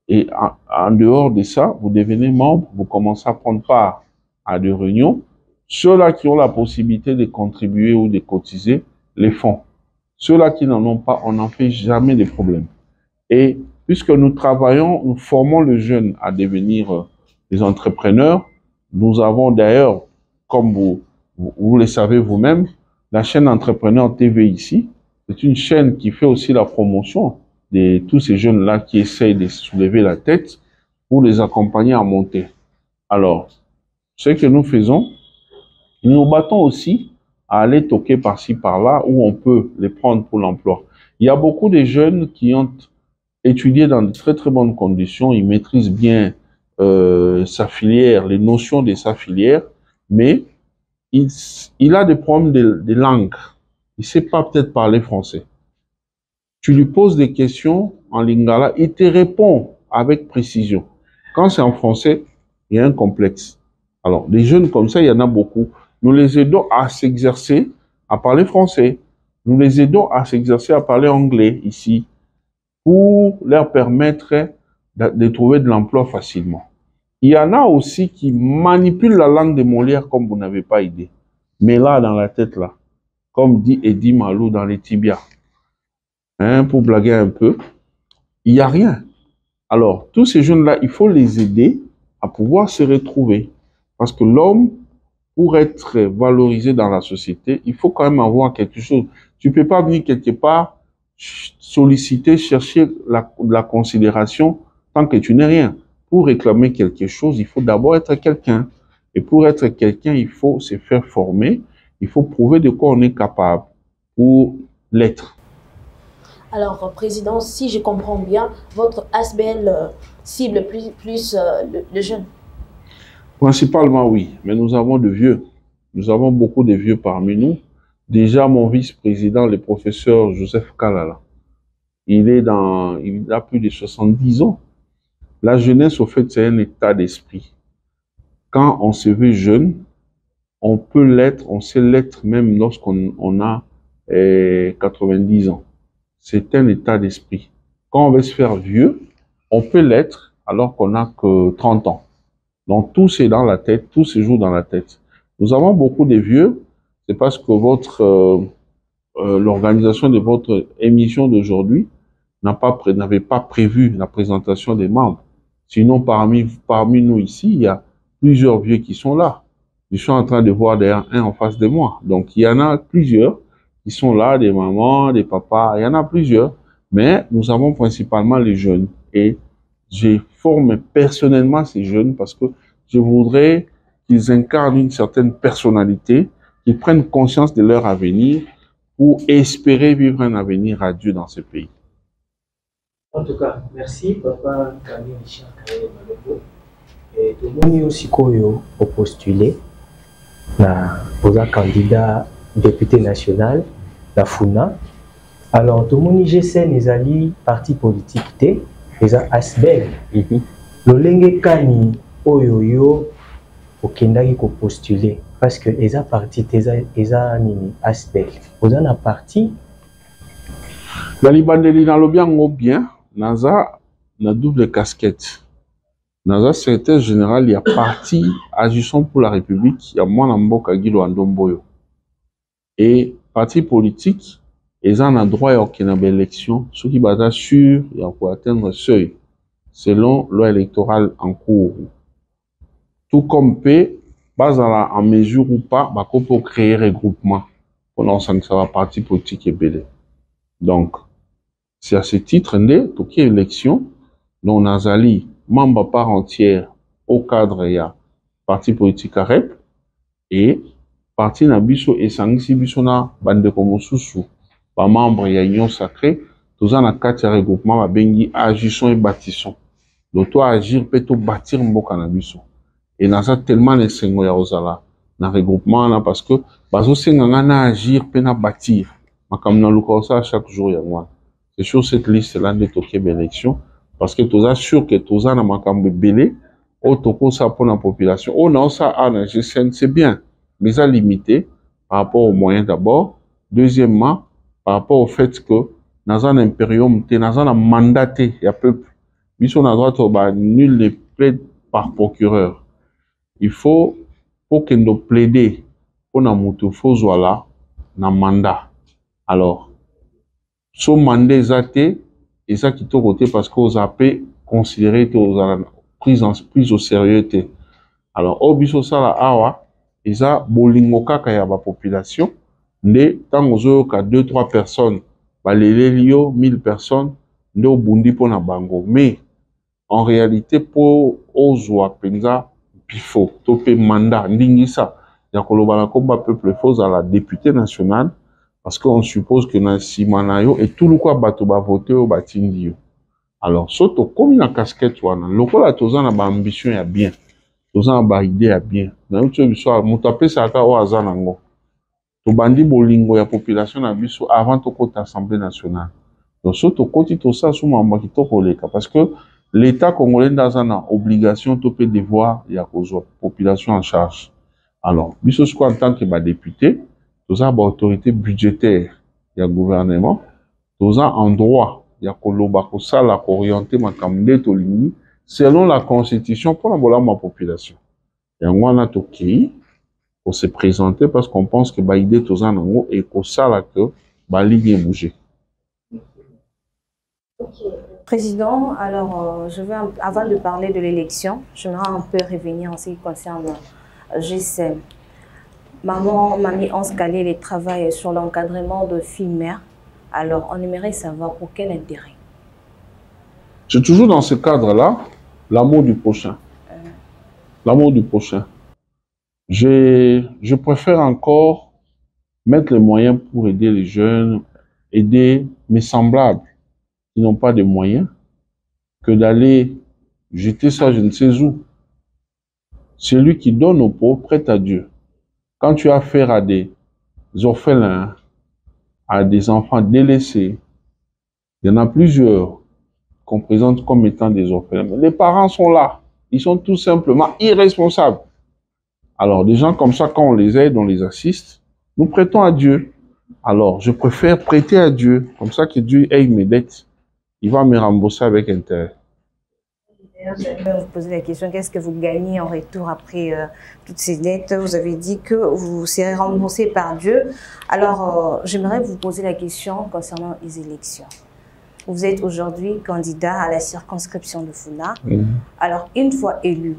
Et en dehors de ça, vous devenez membre, vous commencez à prendre part à des réunions. Ceux-là qui ont la possibilité de contribuer ou de cotiser, les font. Ceux-là qui n'en ont pas, on n'en fait jamais de problème. Et puisque nous travaillons, nous formons les jeunes à devenir des entrepreneurs, nous avons d'ailleurs, comme vous le savez vous-même, la chaîne Entrepreneur TV ici, c'est une chaîne qui fait aussi la promotion de tous ces jeunes-là qui essayent de soulever la tête pour les accompagner à monter. Alors, ce que nous faisons, nous nous battons aussi à aller toquer par-ci, par-là, où on peut les prendre pour l'emploi. Il y a beaucoup de jeunes qui ont étudié dans de très très bonnes conditions, ils maîtrisent bien sa filière, les notions de sa filière, mais il a des problèmes de langue. Il ne sait pas peut-être parler français. Tu lui poses des questions en lingala, il te répond avec précision. Quand c'est en français, il y a un complexe. Alors, des jeunes comme ça, il y en a beaucoup. Nous les aidons à s'exercer à parler français. Nous les aidons à s'exercer à parler anglais ici pour leur permettre de trouver de l'emploi facilement. Il y en a aussi qui manipulent la langue de Molière comme vous n'avez pas idée. Mais là, dans la tête, là, comme dit Eddie Malou dans les tibias, hein, pour blaguer un peu, il n'y a rien. Alors, tous ces jeunes-là, il faut les aider à pouvoir se retrouver. Parce que l'homme, pour être valorisé dans la société, il faut quand même avoir quelque chose. Tu ne peux pas venir quelque part solliciter, chercher la considération tant que tu n'es rien. Pour réclamer quelque chose, il faut d'abord être quelqu'un. Et pour être quelqu'un, il faut se faire former. Il faut prouver de quoi on est capable pour l'être.
Alors, Président, si je comprends bien, votre ASBL cible plus le jeune.
Principalement, oui. Mais nous avons de vieux. Nous avons beaucoup de vieux parmi nous. Déjà, mon vice-président, le professeur Joseph Kalala, il a plus de 70 ans. La jeunesse, au fait, c'est un état d'esprit. Quand on se veut jeune, on peut l'être, on sait l'être même lorsqu'on a 90 ans. C'est un état d'esprit. Quand on veut se faire vieux, on peut l'être alors qu'on n'a que 30 ans. Donc tout c'est dans la tête, tout se joue dans la tête. Nous avons beaucoup de vieux, c'est parce que l'organisation de votre émission d'aujourd'hui n'avait pas prévu la présentation des membres. Sinon, parmi nous ici, il y a plusieurs vieux qui sont là. Je suis en train de voir d'ailleurs un en face de moi. Donc, il y en a plusieurs qui sont là, des mamans, des papas, il y en a plusieurs. Mais nous avons principalement les jeunes. Et je forme personnellement ces jeunes parce que je voudrais qu'ils incarnent une certaine personnalité, qu'ils prennent conscience de leur avenir pour espérer vivre un avenir radieux dans ce pays.
En tout cas, merci, Papa Camille Richard Kaye Maloko. Et tout le monde aussi pour postuler pour un candidat député national, la FUNA. Alors, tout le monde GSN les alliés parti politique, les ASBEL. Le Kani Oyoyo au Kendaki ko postuler parce que les parti nini ASBEL. Vous en a parti.
La Libandeli dans le bien. Naza na double casquette. Naza secrétaire général, il y a parti agissant pour la République, il y a moi Mboka Guido Andomboyo. Et parti politique, ils ont un droit à une élection, ceux qui basent sur, il y a pour atteindre seuil, selon loi électorale en cours. Tout comme P, base en mesure ou pas, pour créer regroupement. Pendant ça va parti politique et belé. Donc, c'est à ce titre, pour qu'il y ait élection, dont Nazali, membre à part entière, au cadre, il y a parti politique à REP, et parti Nabiso et Sangsi Bisona, bande comme Soussou, par membre, il y a Union Sacrée, tous en a 4 regroupements, à Bengi, agissons et bâtissons. Donc, toi, agir, peut bâtir Mboka Nabiso. Et Naza tellement les sengo ya Ozala, dans le regroupement, là, parce que, bazo senganga na agir, peut na bâtir. Ma comme na lukosa chaque jour, il y a moi. c'est sur cette liste-là de toquer l'élection, parce que tu es sûr que tu as un belé, ou tu ça pour la population. Oh non, ça, c'est bien, mais ça limité par rapport aux moyens d'abord. Deuxièmement, par rapport au fait que dans un impérium, dans un mandaté, il y a peuple. Ils sont à droite, nul ne plaide par procureur. Il faut que nous plaidions pour nous faut voilà na mandat. Alors, ce mandat est et ça qui est côté parce que vous avez considéré que vous avez prise au sérieux. Alors, au biso sala awa, ils ont bolingo kaka ya ba population. Ne tant aux ka 2-3 personnes, balelelio 1000 personnes, ne obundi pour na bango. Mais en réalité, pour ozwa penza pifo, topé mandat, ndingisa, ya kolobala komba peuple faux à la députée nationale, parce qu'on suppose que na simanayo et tout le quoi bato ba voté au batindio. Alors, soto comme na casquette wana, lokola toza na ba ambition ya bien, toza na ba idée ya bien. Na uto biso mutapé sa ka o azanango. To bandi bolingo ya population na biso avant to kota assemblée nationale. Donc soto koti to sa suma mbaki to koleka parce que l'État congolais dans une obligation, tout peut devoir, il y a la population en charge. Alors, nous en tant que député, nous avons une autorité budgétaire, il y a le gouvernement, nous avons un droit, il y a la orienter selon la constitution pour la population. Et on a tout pour se présenter parce qu'on pense que l'idée est et que ça que la ligne est bougée.
Président, alors avant de parler de l'élection, j'aimerais un peu revenir en ce qui concerne GSM. Mamie Anse Kalele travaille sur l'encadrement de filles mères. Alors, on aimerait savoir pour quel intérêt.
C'est toujours dans ce cadre-là, l'amour du prochain. L'amour du prochain. Je préfère encore mettre les moyens pour aider les jeunes, aider mes semblables qui n'ont pas de moyens, que d'aller jeter ça je ne sais où. Celui qui donne aux pauvres prête à Dieu. Quand tu as affaire à des orphelins, à des enfants délaissés, il y en a plusieurs qu'on présente comme étant des orphelins. Mais les parents sont là. Ils sont tout simplement irresponsables. Alors, des gens comme ça, quand on les aide, on les assiste, nous prêtons à Dieu. Alors, je préfère prêter à Dieu, comme ça que Dieu aide mes dettes. Il va me rembourser avec intérêt.
Je vais vous poser la question, qu'est-ce que vous gagnez en retour après toutes ces dettes? Vous avez dit que vous serez remboursé par Dieu. Alors, j'aimerais vous poser la question concernant les élections. Vous êtes aujourd'hui candidat à la circonscription de Funa. Alors, une fois élu,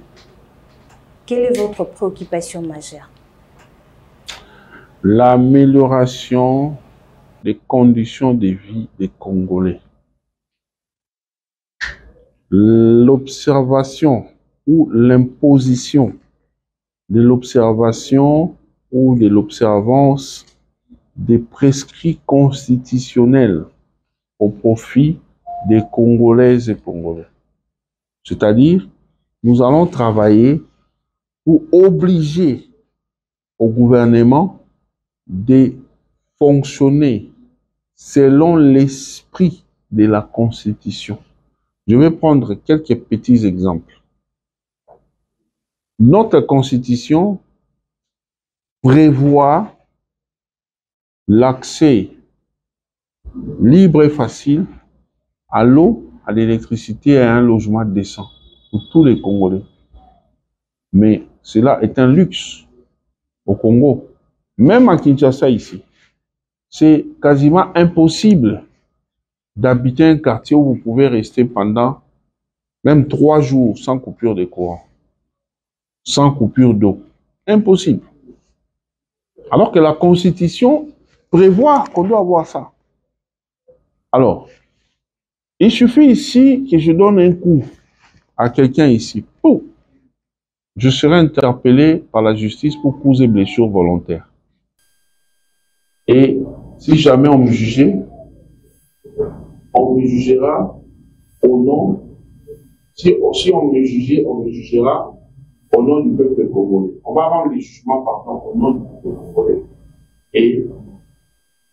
quelle est votre préoccupation majeure?
L'amélioration des conditions de vie des Congolais. L'observation ou l'imposition de l'observation ou de l'observance des prescrits constitutionnels au profit des Congolaises et Congolais. C'est-à-dire, nous allons travailler pour obliger au gouvernement de fonctionner selon l'esprit de la Constitution. Je vais prendre quelques petits exemples. Notre Constitution prévoit l'accès libre et facile à l'eau, à l'électricité et à un logement décent pour tous les Congolais. Mais cela est un luxe au Congo. Même à Kinshasa ici, c'est quasiment impossible d'habiter un quartier où vous pouvez rester pendant même 3 jours sans coupure de courant, sans coupure d'eau. Impossible. Alors que la Constitution prévoit qu'on doit avoir ça. Alors, il suffit ici que je donne un coup à quelqu'un ici. Oh, je serai interpellé par la justice pour cause et blessures volontaires. Et si jamais on me jugeait, on me jugera au nom, si on me jugeait, on me jugera au nom du peuple congolais. On va rendre les jugements pardon, au nom du peuple congolais. Et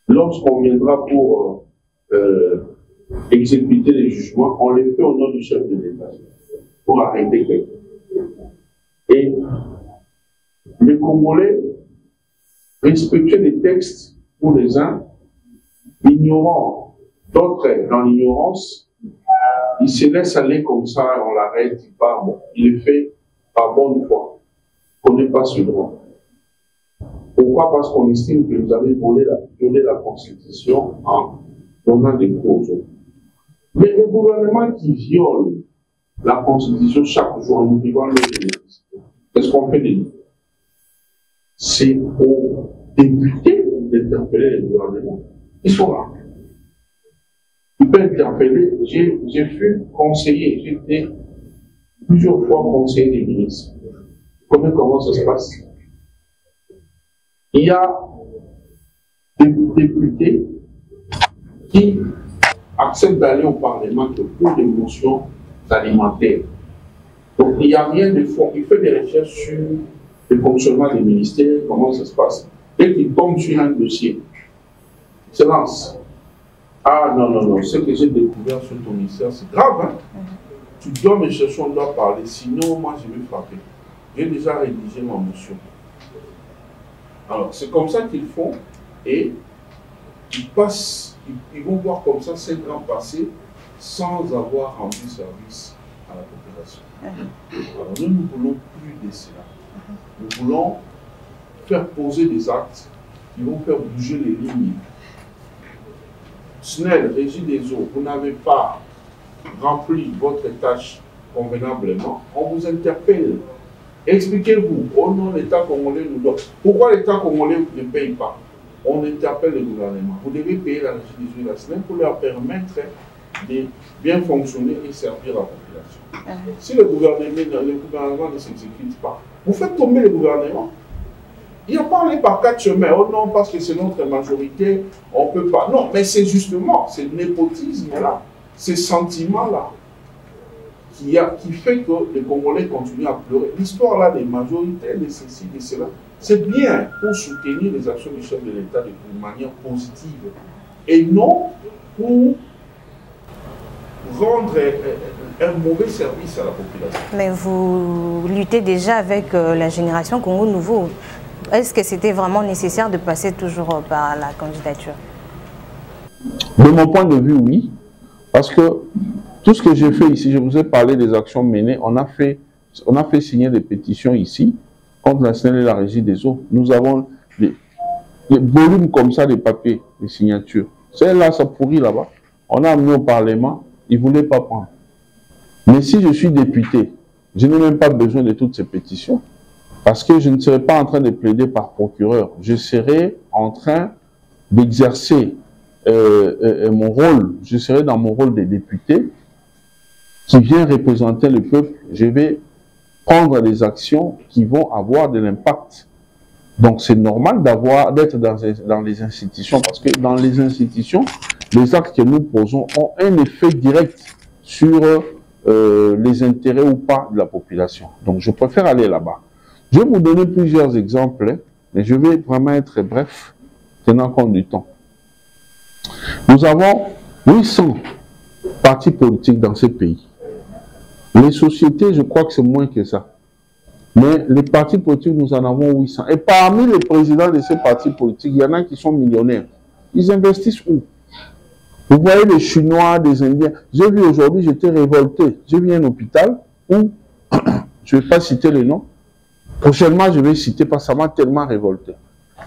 lorsqu'on viendra pour exécuter les jugements, on les fait au nom du chef de l'État pour arrêter quelqu'un. Et les Congolais, respectueux des textes pour les uns, ignorants, d'autres dans l'ignorance, ils se laissent aller comme ça, on l'arrête, il part, bon, il est fait par bonne foi. On n'est pas sur droit. Pourquoi? Parce qu'on estime que vous avez violé la Constitution en donnant des causes. Mais le gouvernement qui viole la Constitution chaque jour, nous vivons le qu'est-ce qu'on fait de nous? C'est aux députés d'interpeller le gouvernement. Ils sont là. Ils peuvent interpeller. J'ai fui conseiller, j'étais plusieurs fois conseiller des ministres. Comment ça se passe? Il y a des députés qui acceptent d'aller au Parlement que pour des motions alimentaires. Donc il n'y a rien de fond. Il fait des recherches sur le fonctionnement des ministères, comment ça se passe. Dès qu'il tombe sur un dossier, il se lance. Ah non, non, non, ce que j'ai découvert sur ton ministère, c'est grave. Hein? Tu dois me chercher, on doit parler, sinon moi je vais frapper. J'ai déjà rédigé ma motion. Alors c'est comme ça qu'ils font et ils passent, ils vont voir comme ça 5 ans passer sans avoir rendu service à la population. Alors nous ne voulons plus de cela. Nous voulons faire poser des actes qui vont faire bouger les lignes. SNEL, Régie des eaux, vous n'avez pas rempli votre tâche convenablement, on vous interpelle. Expliquez-vous, au nom de l'État congolais nous doit. Pourquoi l'État congolais ne paye pas? On interpelle le gouvernement. Vous devez payer la Régie des eaux et la SNEL pour leur permettre de bien fonctionner et servir la population. Si le gouvernement ne s'exécute pas, vous faites tomber le gouvernement. Il a parlé par 4 chemins. Oh non, parce que c'est notre majorité, on ne peut pas. Non, mais c'est justement ce népotisme-là, ces sentiments-là, qui fait que les Congolais continuent à pleurer. L'histoire-là des majorités, de ceci, de cela, c'est bien pour soutenir les actions du chef de l'État de manière positive et non pour rendre un mauvais service à la population. Mais
vous luttez déjà avec la génération Congo Nouveau. Est-ce que c'était vraiment nécessaire de passer toujours par la candidature?
De mon point de vue, oui. Parce que tout ce que j'ai fait ici, je vous ai parlé des actions menées, on a fait signer des pétitions ici contre la SNEL et la Régie des eaux. Nous avons des volumes comme ça de papiers, de signatures. Celle-là, ça pourrit là-bas. On a amené au Parlement, ils ne voulaient pas prendre. Mais si je suis député, je n'ai même pas besoin de toutes ces pétitions. Parce que je ne serai pas en train de plaider par procureur. Je serai en train d'exercer mon rôle. Je serai dans mon rôle de député qui vient représenter le peuple. Je vais prendre des actions qui vont avoir de l'impact. Donc c'est normal d'être dans les institutions parce que dans les institutions, les actes que nous posons ont un effet direct sur les intérêts ou pas de la population. Donc je préfère aller là-bas. Je vais vous donner plusieurs exemples, mais je vais vraiment être bref, tenant compte du temps. Nous avons 800 partis politiques dans ce pays. Les sociétés, je crois que c'est moins que ça. Mais les partis politiques, nous en avons 800. Et parmi les présidents de ces partis politiques, il y en a qui sont millionnaires. Ils investissent où? Vous voyez les Chinois, des Indiens. J'ai vu aujourd'hui, j'étais révolté. J'ai vu un hôpital où, je ne vais pas citer le nom, prochainement, je vais citer parce que ça m'a tellement révolté.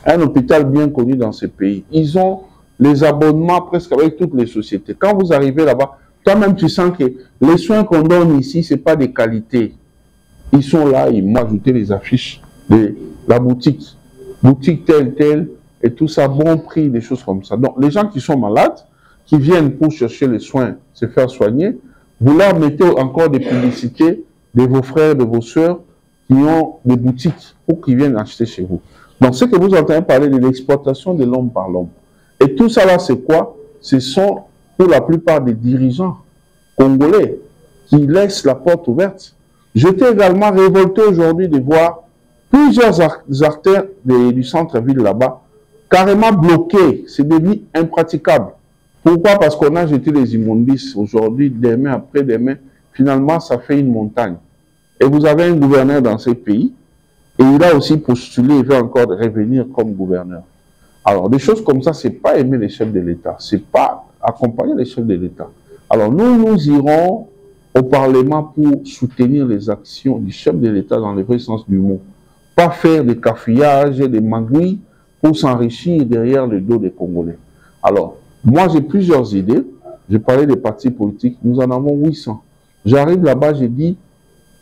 Un hôpital bien connu dans ce pays. Ils ont les abonnements presque avec toutes les sociétés. Quand vous arrivez là-bas, toi-même tu sens que les soins qu'on donne ici, ce n'est pas de qualité. Ils sont là, ils m'ont ajouté les affiches de la boutique. Boutique telle, et tout ça, bon prix, des choses comme ça. Donc les gens qui sont malades, qui viennent pour chercher les soins, se faire soigner, vous leur mettez encore des publicités de vos frères, de vos sœurs, qui ont des boutiques pour qu'ils viennent acheter chez vous. Donc, ce que vous entendez parler de l'exploitation de l'homme par l'homme. Et tout ça là, c'est quoi? Ce sont pour la plupart des dirigeants congolais qui laissent la porte ouverte. J'étais également révolté aujourd'hui de voir plusieurs artères du centre-ville là-bas carrément bloquées. C'est devenu impraticable Pourquoi? Parce qu'on a jeté les immondices aujourd'hui, demain, après-demain. Finalement, ça fait une montagne. Et vous avez un gouverneur dans ce pays, et il a aussi postulé, il veut encore revenir comme gouverneur. Alors, des choses comme ça, c'est pas aimer les chefs de l'État, c'est pas accompagner les chefs de l'État. Alors, nous irons au Parlement pour soutenir les actions du chef de l'État dans le vrai sens du mot. Pas faire des cafouillages et des magouilles pour s'enrichir derrière le dos des Congolais. Alors, moi, j'ai plusieurs idées. J'ai parlé des partis politiques. Nous en avons 800. J'arrive là-bas, j'ai dit,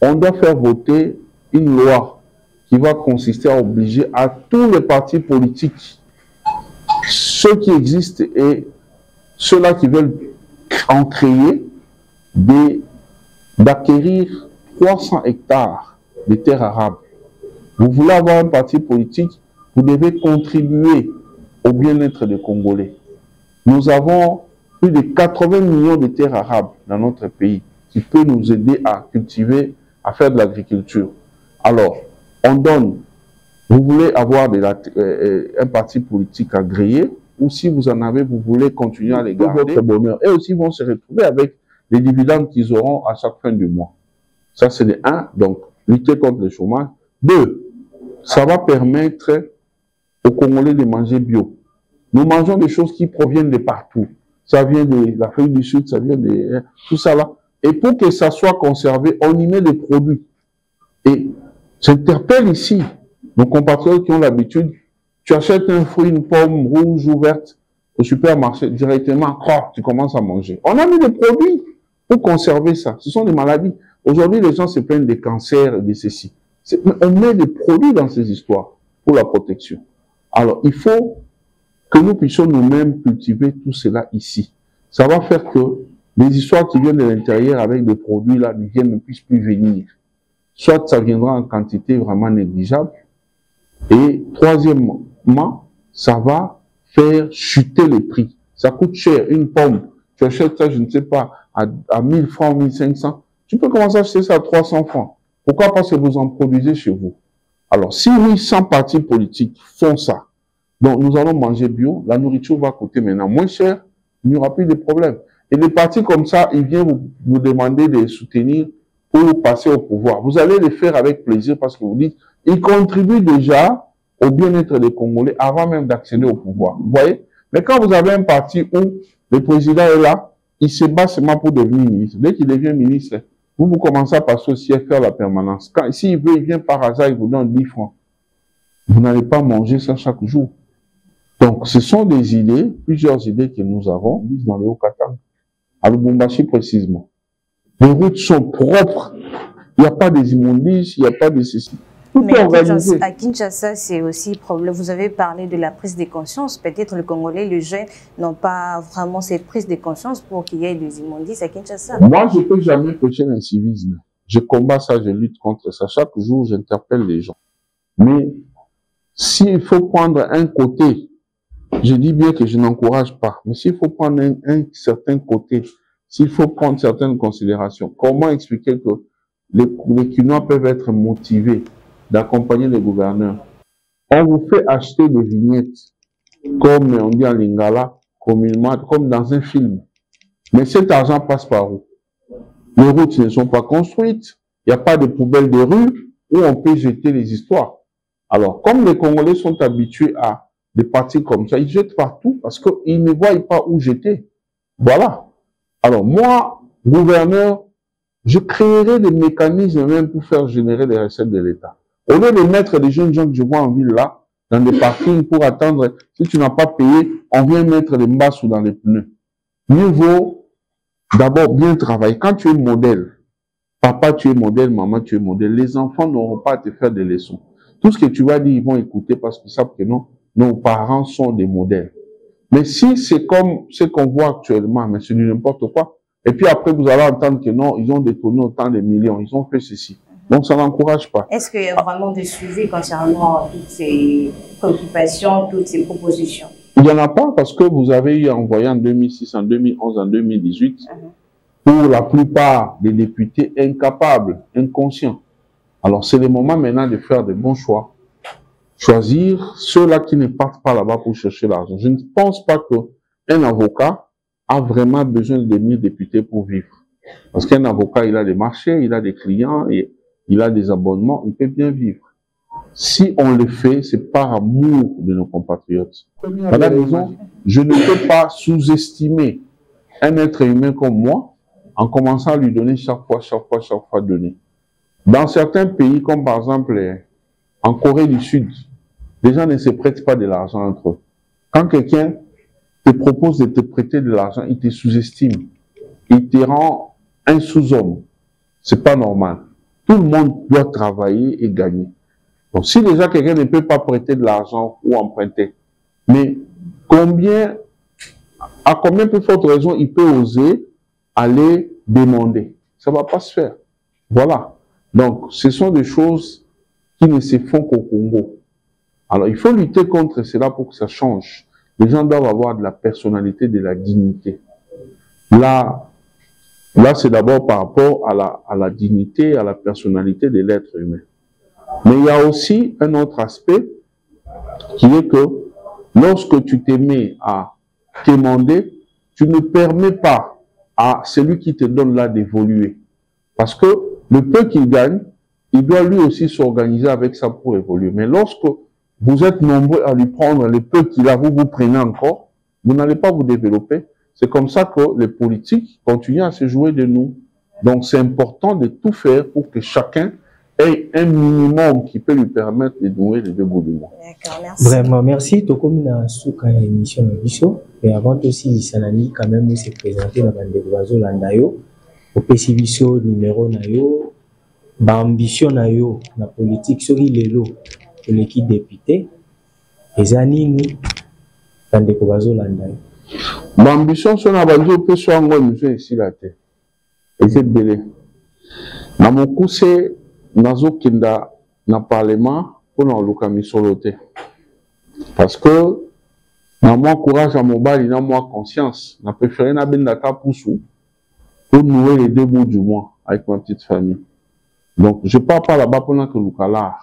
on doit faire voter une loi qui va consister à obliger à tous les partis politiques, ceux qui existent et ceux-là qui veulent en créer, d'acquérir 300 hectares de terres arables. Vous voulez avoir un parti politique, vous devez contribuer au bien-être des Congolais. Nous avons plus de 80 millions de terres arables dans notre pays qui peut nous aider à cultiver, à faire de l'agriculture. Alors, on donne, vous voulez avoir un parti politique agréé, ou si vous en avez, vous voulez continuer à les garder, votre bonheur. Et aussi, vont se retrouver avec les dividendes qu'ils auront à chaque fin du mois. Ça, c'est le 1, donc lutter contre le chômage. 2, ça va permettre aux Congolais de manger bio. Nous mangeons des choses qui proviennent de partout. Ça vient de l'Afrique du Sud, ça vient de tout ça là. Et pour que ça soit conservé, on y met des produits. Et j'interpelle ici nos compatriotes qui ont l'habitude, tu achètes un fruit, une pomme rouge ou verte au supermarché, directement, tu commences à manger. On a mis des produits pour conserver ça. Ce sont des maladies. Aujourd'hui, les gens se plaignent des cancers, de ceci. On met des produits dans ces histoires pour la protection. Alors, il faut que nous puissions nous-mêmes cultiver tout cela ici. Ça va faire que les histoires qui viennent de l'intérieur avec des produits là ne puissent plus venir. Soit ça viendra en quantité vraiment négligeable. Et troisièmement, ça va faire chuter les prix. Ça coûte cher. Une pomme, tu achètes ça, je ne sais pas, à 1000 francs, 1500. Tu peux commencer à acheter ça à 300 francs. Pourquoi? Parce que vous en produisez chez vous. Alors, si 800 partis politiques font ça, donc nous allons manger bio, la nourriture va coûter maintenant moins cher, il n'y aura plus de problème. Et des partis comme ça, ils viennent vous demander de les soutenir pour passer au pouvoir. Vous allez les faire avec plaisir parce que vous dites, ils contribuent déjà au bien-être des Congolais avant même d'accéder au pouvoir. Vous voyez? Mais quand vous avez un parti où le président est là, il se bat seulement pour devenir ministre. Dès qu'il devient ministre, vous commencez à passer au siège faire la permanence. S'il veut, il vient par hasard, il vous donne 10 francs. Vous n'allez pas manger ça chaque jour. Donc, ce sont des idées, plusieurs idées que nous avons, mises dans le Haut-Katanga, à Lubumbashi précisément. Les routes sont propres, il n'y a pas des immondices, il n'y a pas de ceci.
Mais à Kinshasa, c'est aussi problème. Vous avez parlé de la prise de conscience. Peut-être le Congolais, les jeunes n'ont pas vraiment cette prise de conscience pour qu'il y ait des immondices à Kinshasa.
Moi, je ne peux jamais prêcher l'incivisme. Je combats ça, je lutte contre ça. Chaque jour, j'interpelle les gens. Mais s'il faut prendre un côté, je dis bien que je n'encourage pas, mais s'il faut prendre un certain côté, s'il faut prendre certaines considérations, comment expliquer que les Kinois peuvent être motivés d'accompagner les gouverneurs? On vous fait acheter des vignettes, comme on dit en lingala, comme dans un film. Mais cet argent passe par où? Les routes ne sont pas construites, il n'y a pas de poubelles de rue où on peut jeter les histoires. Alors, comme les Congolais sont habitués à des partis comme ça, ils jettent partout parce qu'ils ne voient pas où jeter. Voilà. Alors, moi, gouverneur, je créerai des mécanismes même pour faire générer les recettes de l'État. Au lieu de mettre des jeunes gens que je vois en ville là, dans des parkings pour attendre, si tu n'as pas payé, on vient mettre des mbasses dans les pneus. Mieux vaut d'abord bien travailler. Quand tu es modèle, papa tu es modèle, maman tu es modèle, les enfants n'auront pas à te faire des leçons. Tout ce que tu vas dire, ils vont écouter parce qu'ils savent que non, nos parents sont des modèles. Mais si c'est comme ce qu'on voit actuellement, mais c'est n'importe quoi, et puis après vous allez entendre que non, ils ont détourné autant de millions, ils ont fait ceci. Donc ça n'encourage pas.
Est-ce qu'il y a vraiment des suivis concernant toutes ces préoccupations, toutes ces propositions?
Il n'y en a pas parce que vous avez eu envoyé en 2006, en 2011, en 2018, pour la plupart des députés incapables, inconscients. Alors c'est le moment maintenant de faire de bons choix. Choisir ceux-là qui ne partent pas là-bas pour chercher l'argent. Je ne pense pas qu'un avocat a vraiment besoin de devenir député pour vivre. Parce qu'un avocat, il a des marchés, il a des clients, et il a des abonnements, il peut bien vivre. Si on le fait, c'est par amour de nos compatriotes. Par la raison, je ne peux pas sous-estimer un être humain comme moi en commençant à lui donner chaque fois donner. Dans certains pays, comme par exemple en Corée du Sud, les gens ne se prêtent pas de l'argent entre eux. Quand quelqu'un te propose de te prêter de l'argent, il te sous-estime. Il te rend un sous-homme. C'est pas normal. Tout le monde doit travailler et gagner. Donc, si déjà quelqu'un ne peut pas prêter de l'argent ou emprunter, mais à combien plus forte raison il peut oser aller demander? Ça ne va pas se faire. Voilà. Donc, ce sont des choses qui ne se font qu'au Congo. Alors, il faut lutter contre cela pour que ça change. Les gens doivent avoir de la personnalité, de la dignité. Là c'est d'abord par rapport à la dignité, à la personnalité de l'être humain. Mais il y a aussi un autre aspect qui est que lorsque tu te mets à demander, tu ne permets pas à celui qui te donne là d'évoluer. Parce que le peu qu'il gagne, il doit lui aussi s'organiser avec ça pour évoluer. Mais lorsque vous êtes nombreux à lui prendre le peu qu'il a, vous prenez encore, vous n'allez pas vous développer. C'est comme ça que les politiques continuent à se jouer de nous. Donc c'est important de tout faire pour que chacun ait un minimum qui peut lui permettre de nouer les deux bouts du monde.
D'accord, merci.
Vraiment, merci. Tokomina Souka émission de Bisso. Et avant aussi, Sanani quand même nous s'est présenté dans le Bazo Landayo. Au PCBisso numéro Nayo, ambition Nayo, la politique sur l'île pour l'équipe député. Et Zanini, dans le Bazo Landayo.
L'ambition sur la bande peut soit en gros ici la terre. Et c'est belé. Dans mon coup, c'est nazo kinda na parlement pour nous localiser sur le terre. Parce que dans mon courage à mon bal, dans moi conscience, n'a préféré na ben data poussou pour nouer les deux bouts du mois avec ma petite famille. Donc je pars pas là-bas pour que lukala.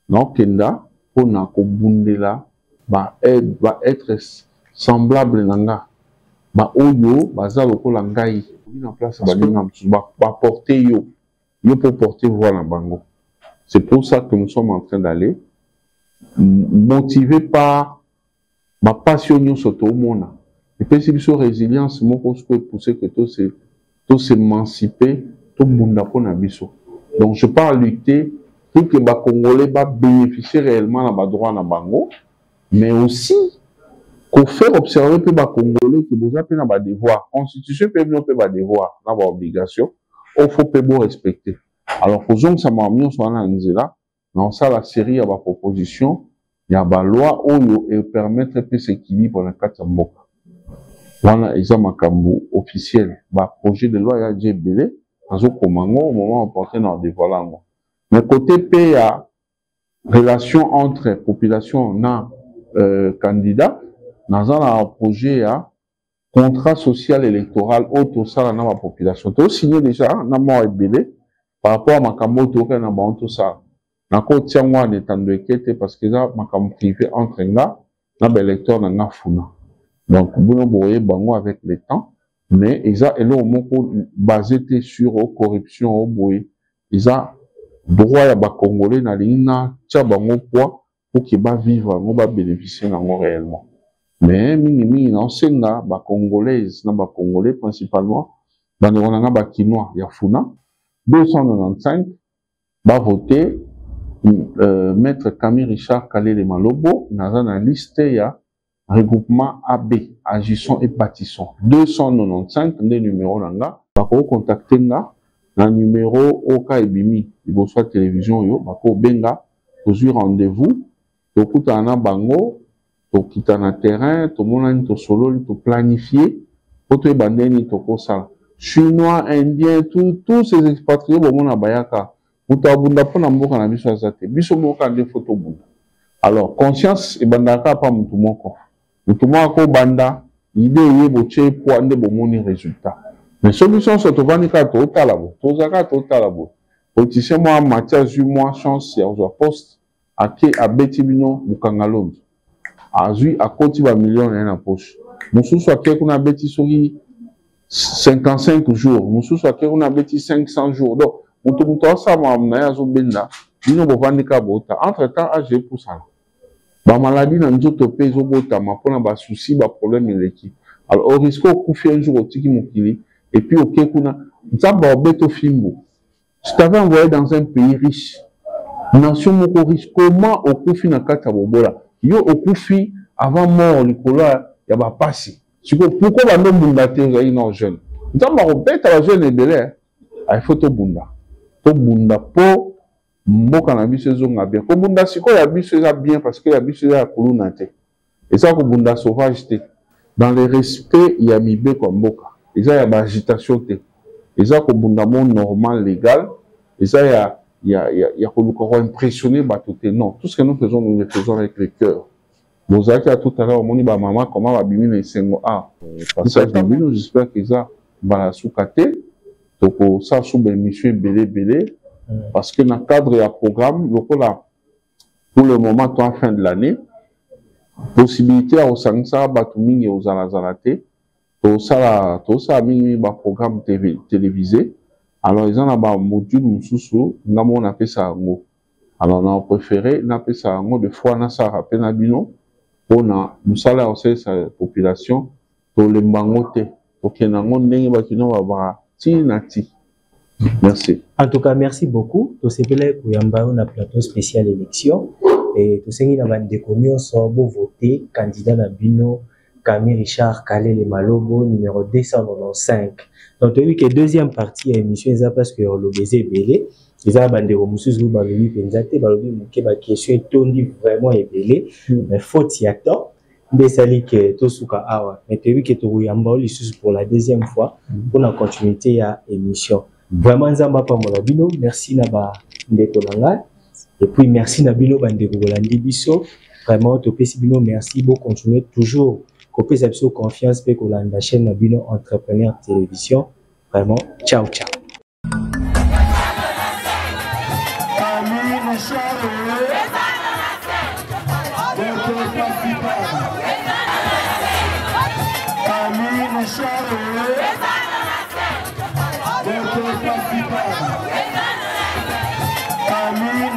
Non kinda pour na ko bundela va être semblable nanga. Ba oyo baza lokola ngai na place ba porter yo pour porter voix na bango. C'est pour ça que nous sommes en train d'aller motivés par ma passion sur tout le monde. Et puis si biso résilience mon ko peut pousser que tout s'émanciper tout bunda pour na biso. Donc je pars lutter pour que ba Congolais ba bénéficier réellement na ba droit na bango, mais aussi qu'on fait observer que les Congolais qui vous appellent dans des devoirs. Constitution peut bien faire des devoirs, dans vos obligations. Il faut pas vous respecter. Alors, pour que ça m'a mis sur là, dans ça, la série, il y a des propositions, il y a des lois qui permettent de s'équilibrer dans le cadre de Mboka. Voilà, exemple, officiel. Le projet de loi, il y a déjà belé, dans le Congo, au moment où on porte dans des devoirs. Mais côté P, il y a relation entre population et candidats. Dans un projet à contrat social électoral auto ça dans la population. Tu as signé déjà na moi ebélé par rapport à ma camoto que na banto ça. Na ko tiangwa ne tando ekete parce que ça ma cam privé entre nga na électeur na funa. Donc vous voyez bango avec le temps mais ils a elo moko basé sur corruption au boy. Ils a droit ya ba congolais na lina tia bango poids pour qu'ils ba vivre ngo ba bénéficier nango réellement. Mais mingi na senga ba congolaise na ba congolais principalement ba ndonga ba kinois ya funa 295 ba voter maître Camille Richard Kalele Malobo dans la liste ya regroupement AB agissons et bâtissons 295 des numéros nanga ba ko contacter nga na numéro oka ebimi liboso télévision yo ba ko benga toujours rendez-vous to kutana bango to kita na terrain to monani to solo to planifier pour to bandeni to kosa chinois indien tous ces expatriés bo mona bayaka muta bunda pona mboka na biso azate biso mboka nde photo bunda alors conscience e bandaka pa mutu moko banda idée yebo che po ande bo moni résultat mais solution so to vanika to talabo to zaka to talabo politicien moi Mathias moi chance ya au poste ake abeti bino bukangalondo azui akoti ba million na poche mosusu ake kuna beti soki 55 jours mosusu ake kuna beti 500 jours donc mutu asama na yazo benda bino bovandika bota entre temps age pusala ba maladie na nzoto pe ezobota mapona ba souci ba problème eleki alors au risque okufi un jour otiki mokili et puis oke kuna nzamba obeto fimbo je t'avais envoyé dans un pays riche nation moko riche comment okufi na kata bobola yo okufi avant mort likolo ya ba pasi siko pourquoi ba ndo bunda te za ino jeune nzamba obeta ba jeune ebele il faut to bunda po mboka na biso ezonga bien ko bunda siko ya biso eza bien parce que ya biso ya kuluna te eza ko bunda sauvage te dans le respect ya mibeko mboka eza ya ba agitation te eza ko bunda mo normal légal eza ya ko impressionner bato te non tout ce que nous le faisons avec le cœur bozaki à tout à l'heure moni ba maman comment ba bimi na sengo passage na bino j'espère que ça bala sukate toko sa sube mission belé parce que dans le cadre du programme, pour le moment, à la fin de l'année, possibilité à Osangsa, Batumingi et aux Alazalate, tout ça, programme télévisé. Alors, ils ont un module, on a fait ça. Alors, on a préféré, on a fait ça de fois, on a ça rappelé, on a, nous allons aussi sa population, pour les bangote, pour qu'il y ait un monde, merci.
En tout cas, merci beaucoup. Tout ce qui est un plateau spécial élection et tout ce qui est voté candidat Nabino Camille Richard Kalele Malobo numéro 295. Donc tu as vu que deuxième partie de l'émission est parce que le baiser belé ils ont bandé au musus ou balobi penzate balobi muke ba question tondi vraiment belé mais faute y attend mais ça dit que tout suka awa mais tu as vu que tu yamba pour la deuxième fois pour la continuité à émission. Vraiment, Nzamba Pamolabino, merci Naba Ndeko Nanga. Et puis, merci Nabino Bandeko Bolandi Biso. Vraiment, Topé Sibino, merci beaucoup. Continuez toujours. Copé Sabso, confiance, Peko la chaîne Nabino Entrepreneur Télévision. Vraiment, ciao, ciao.
Camille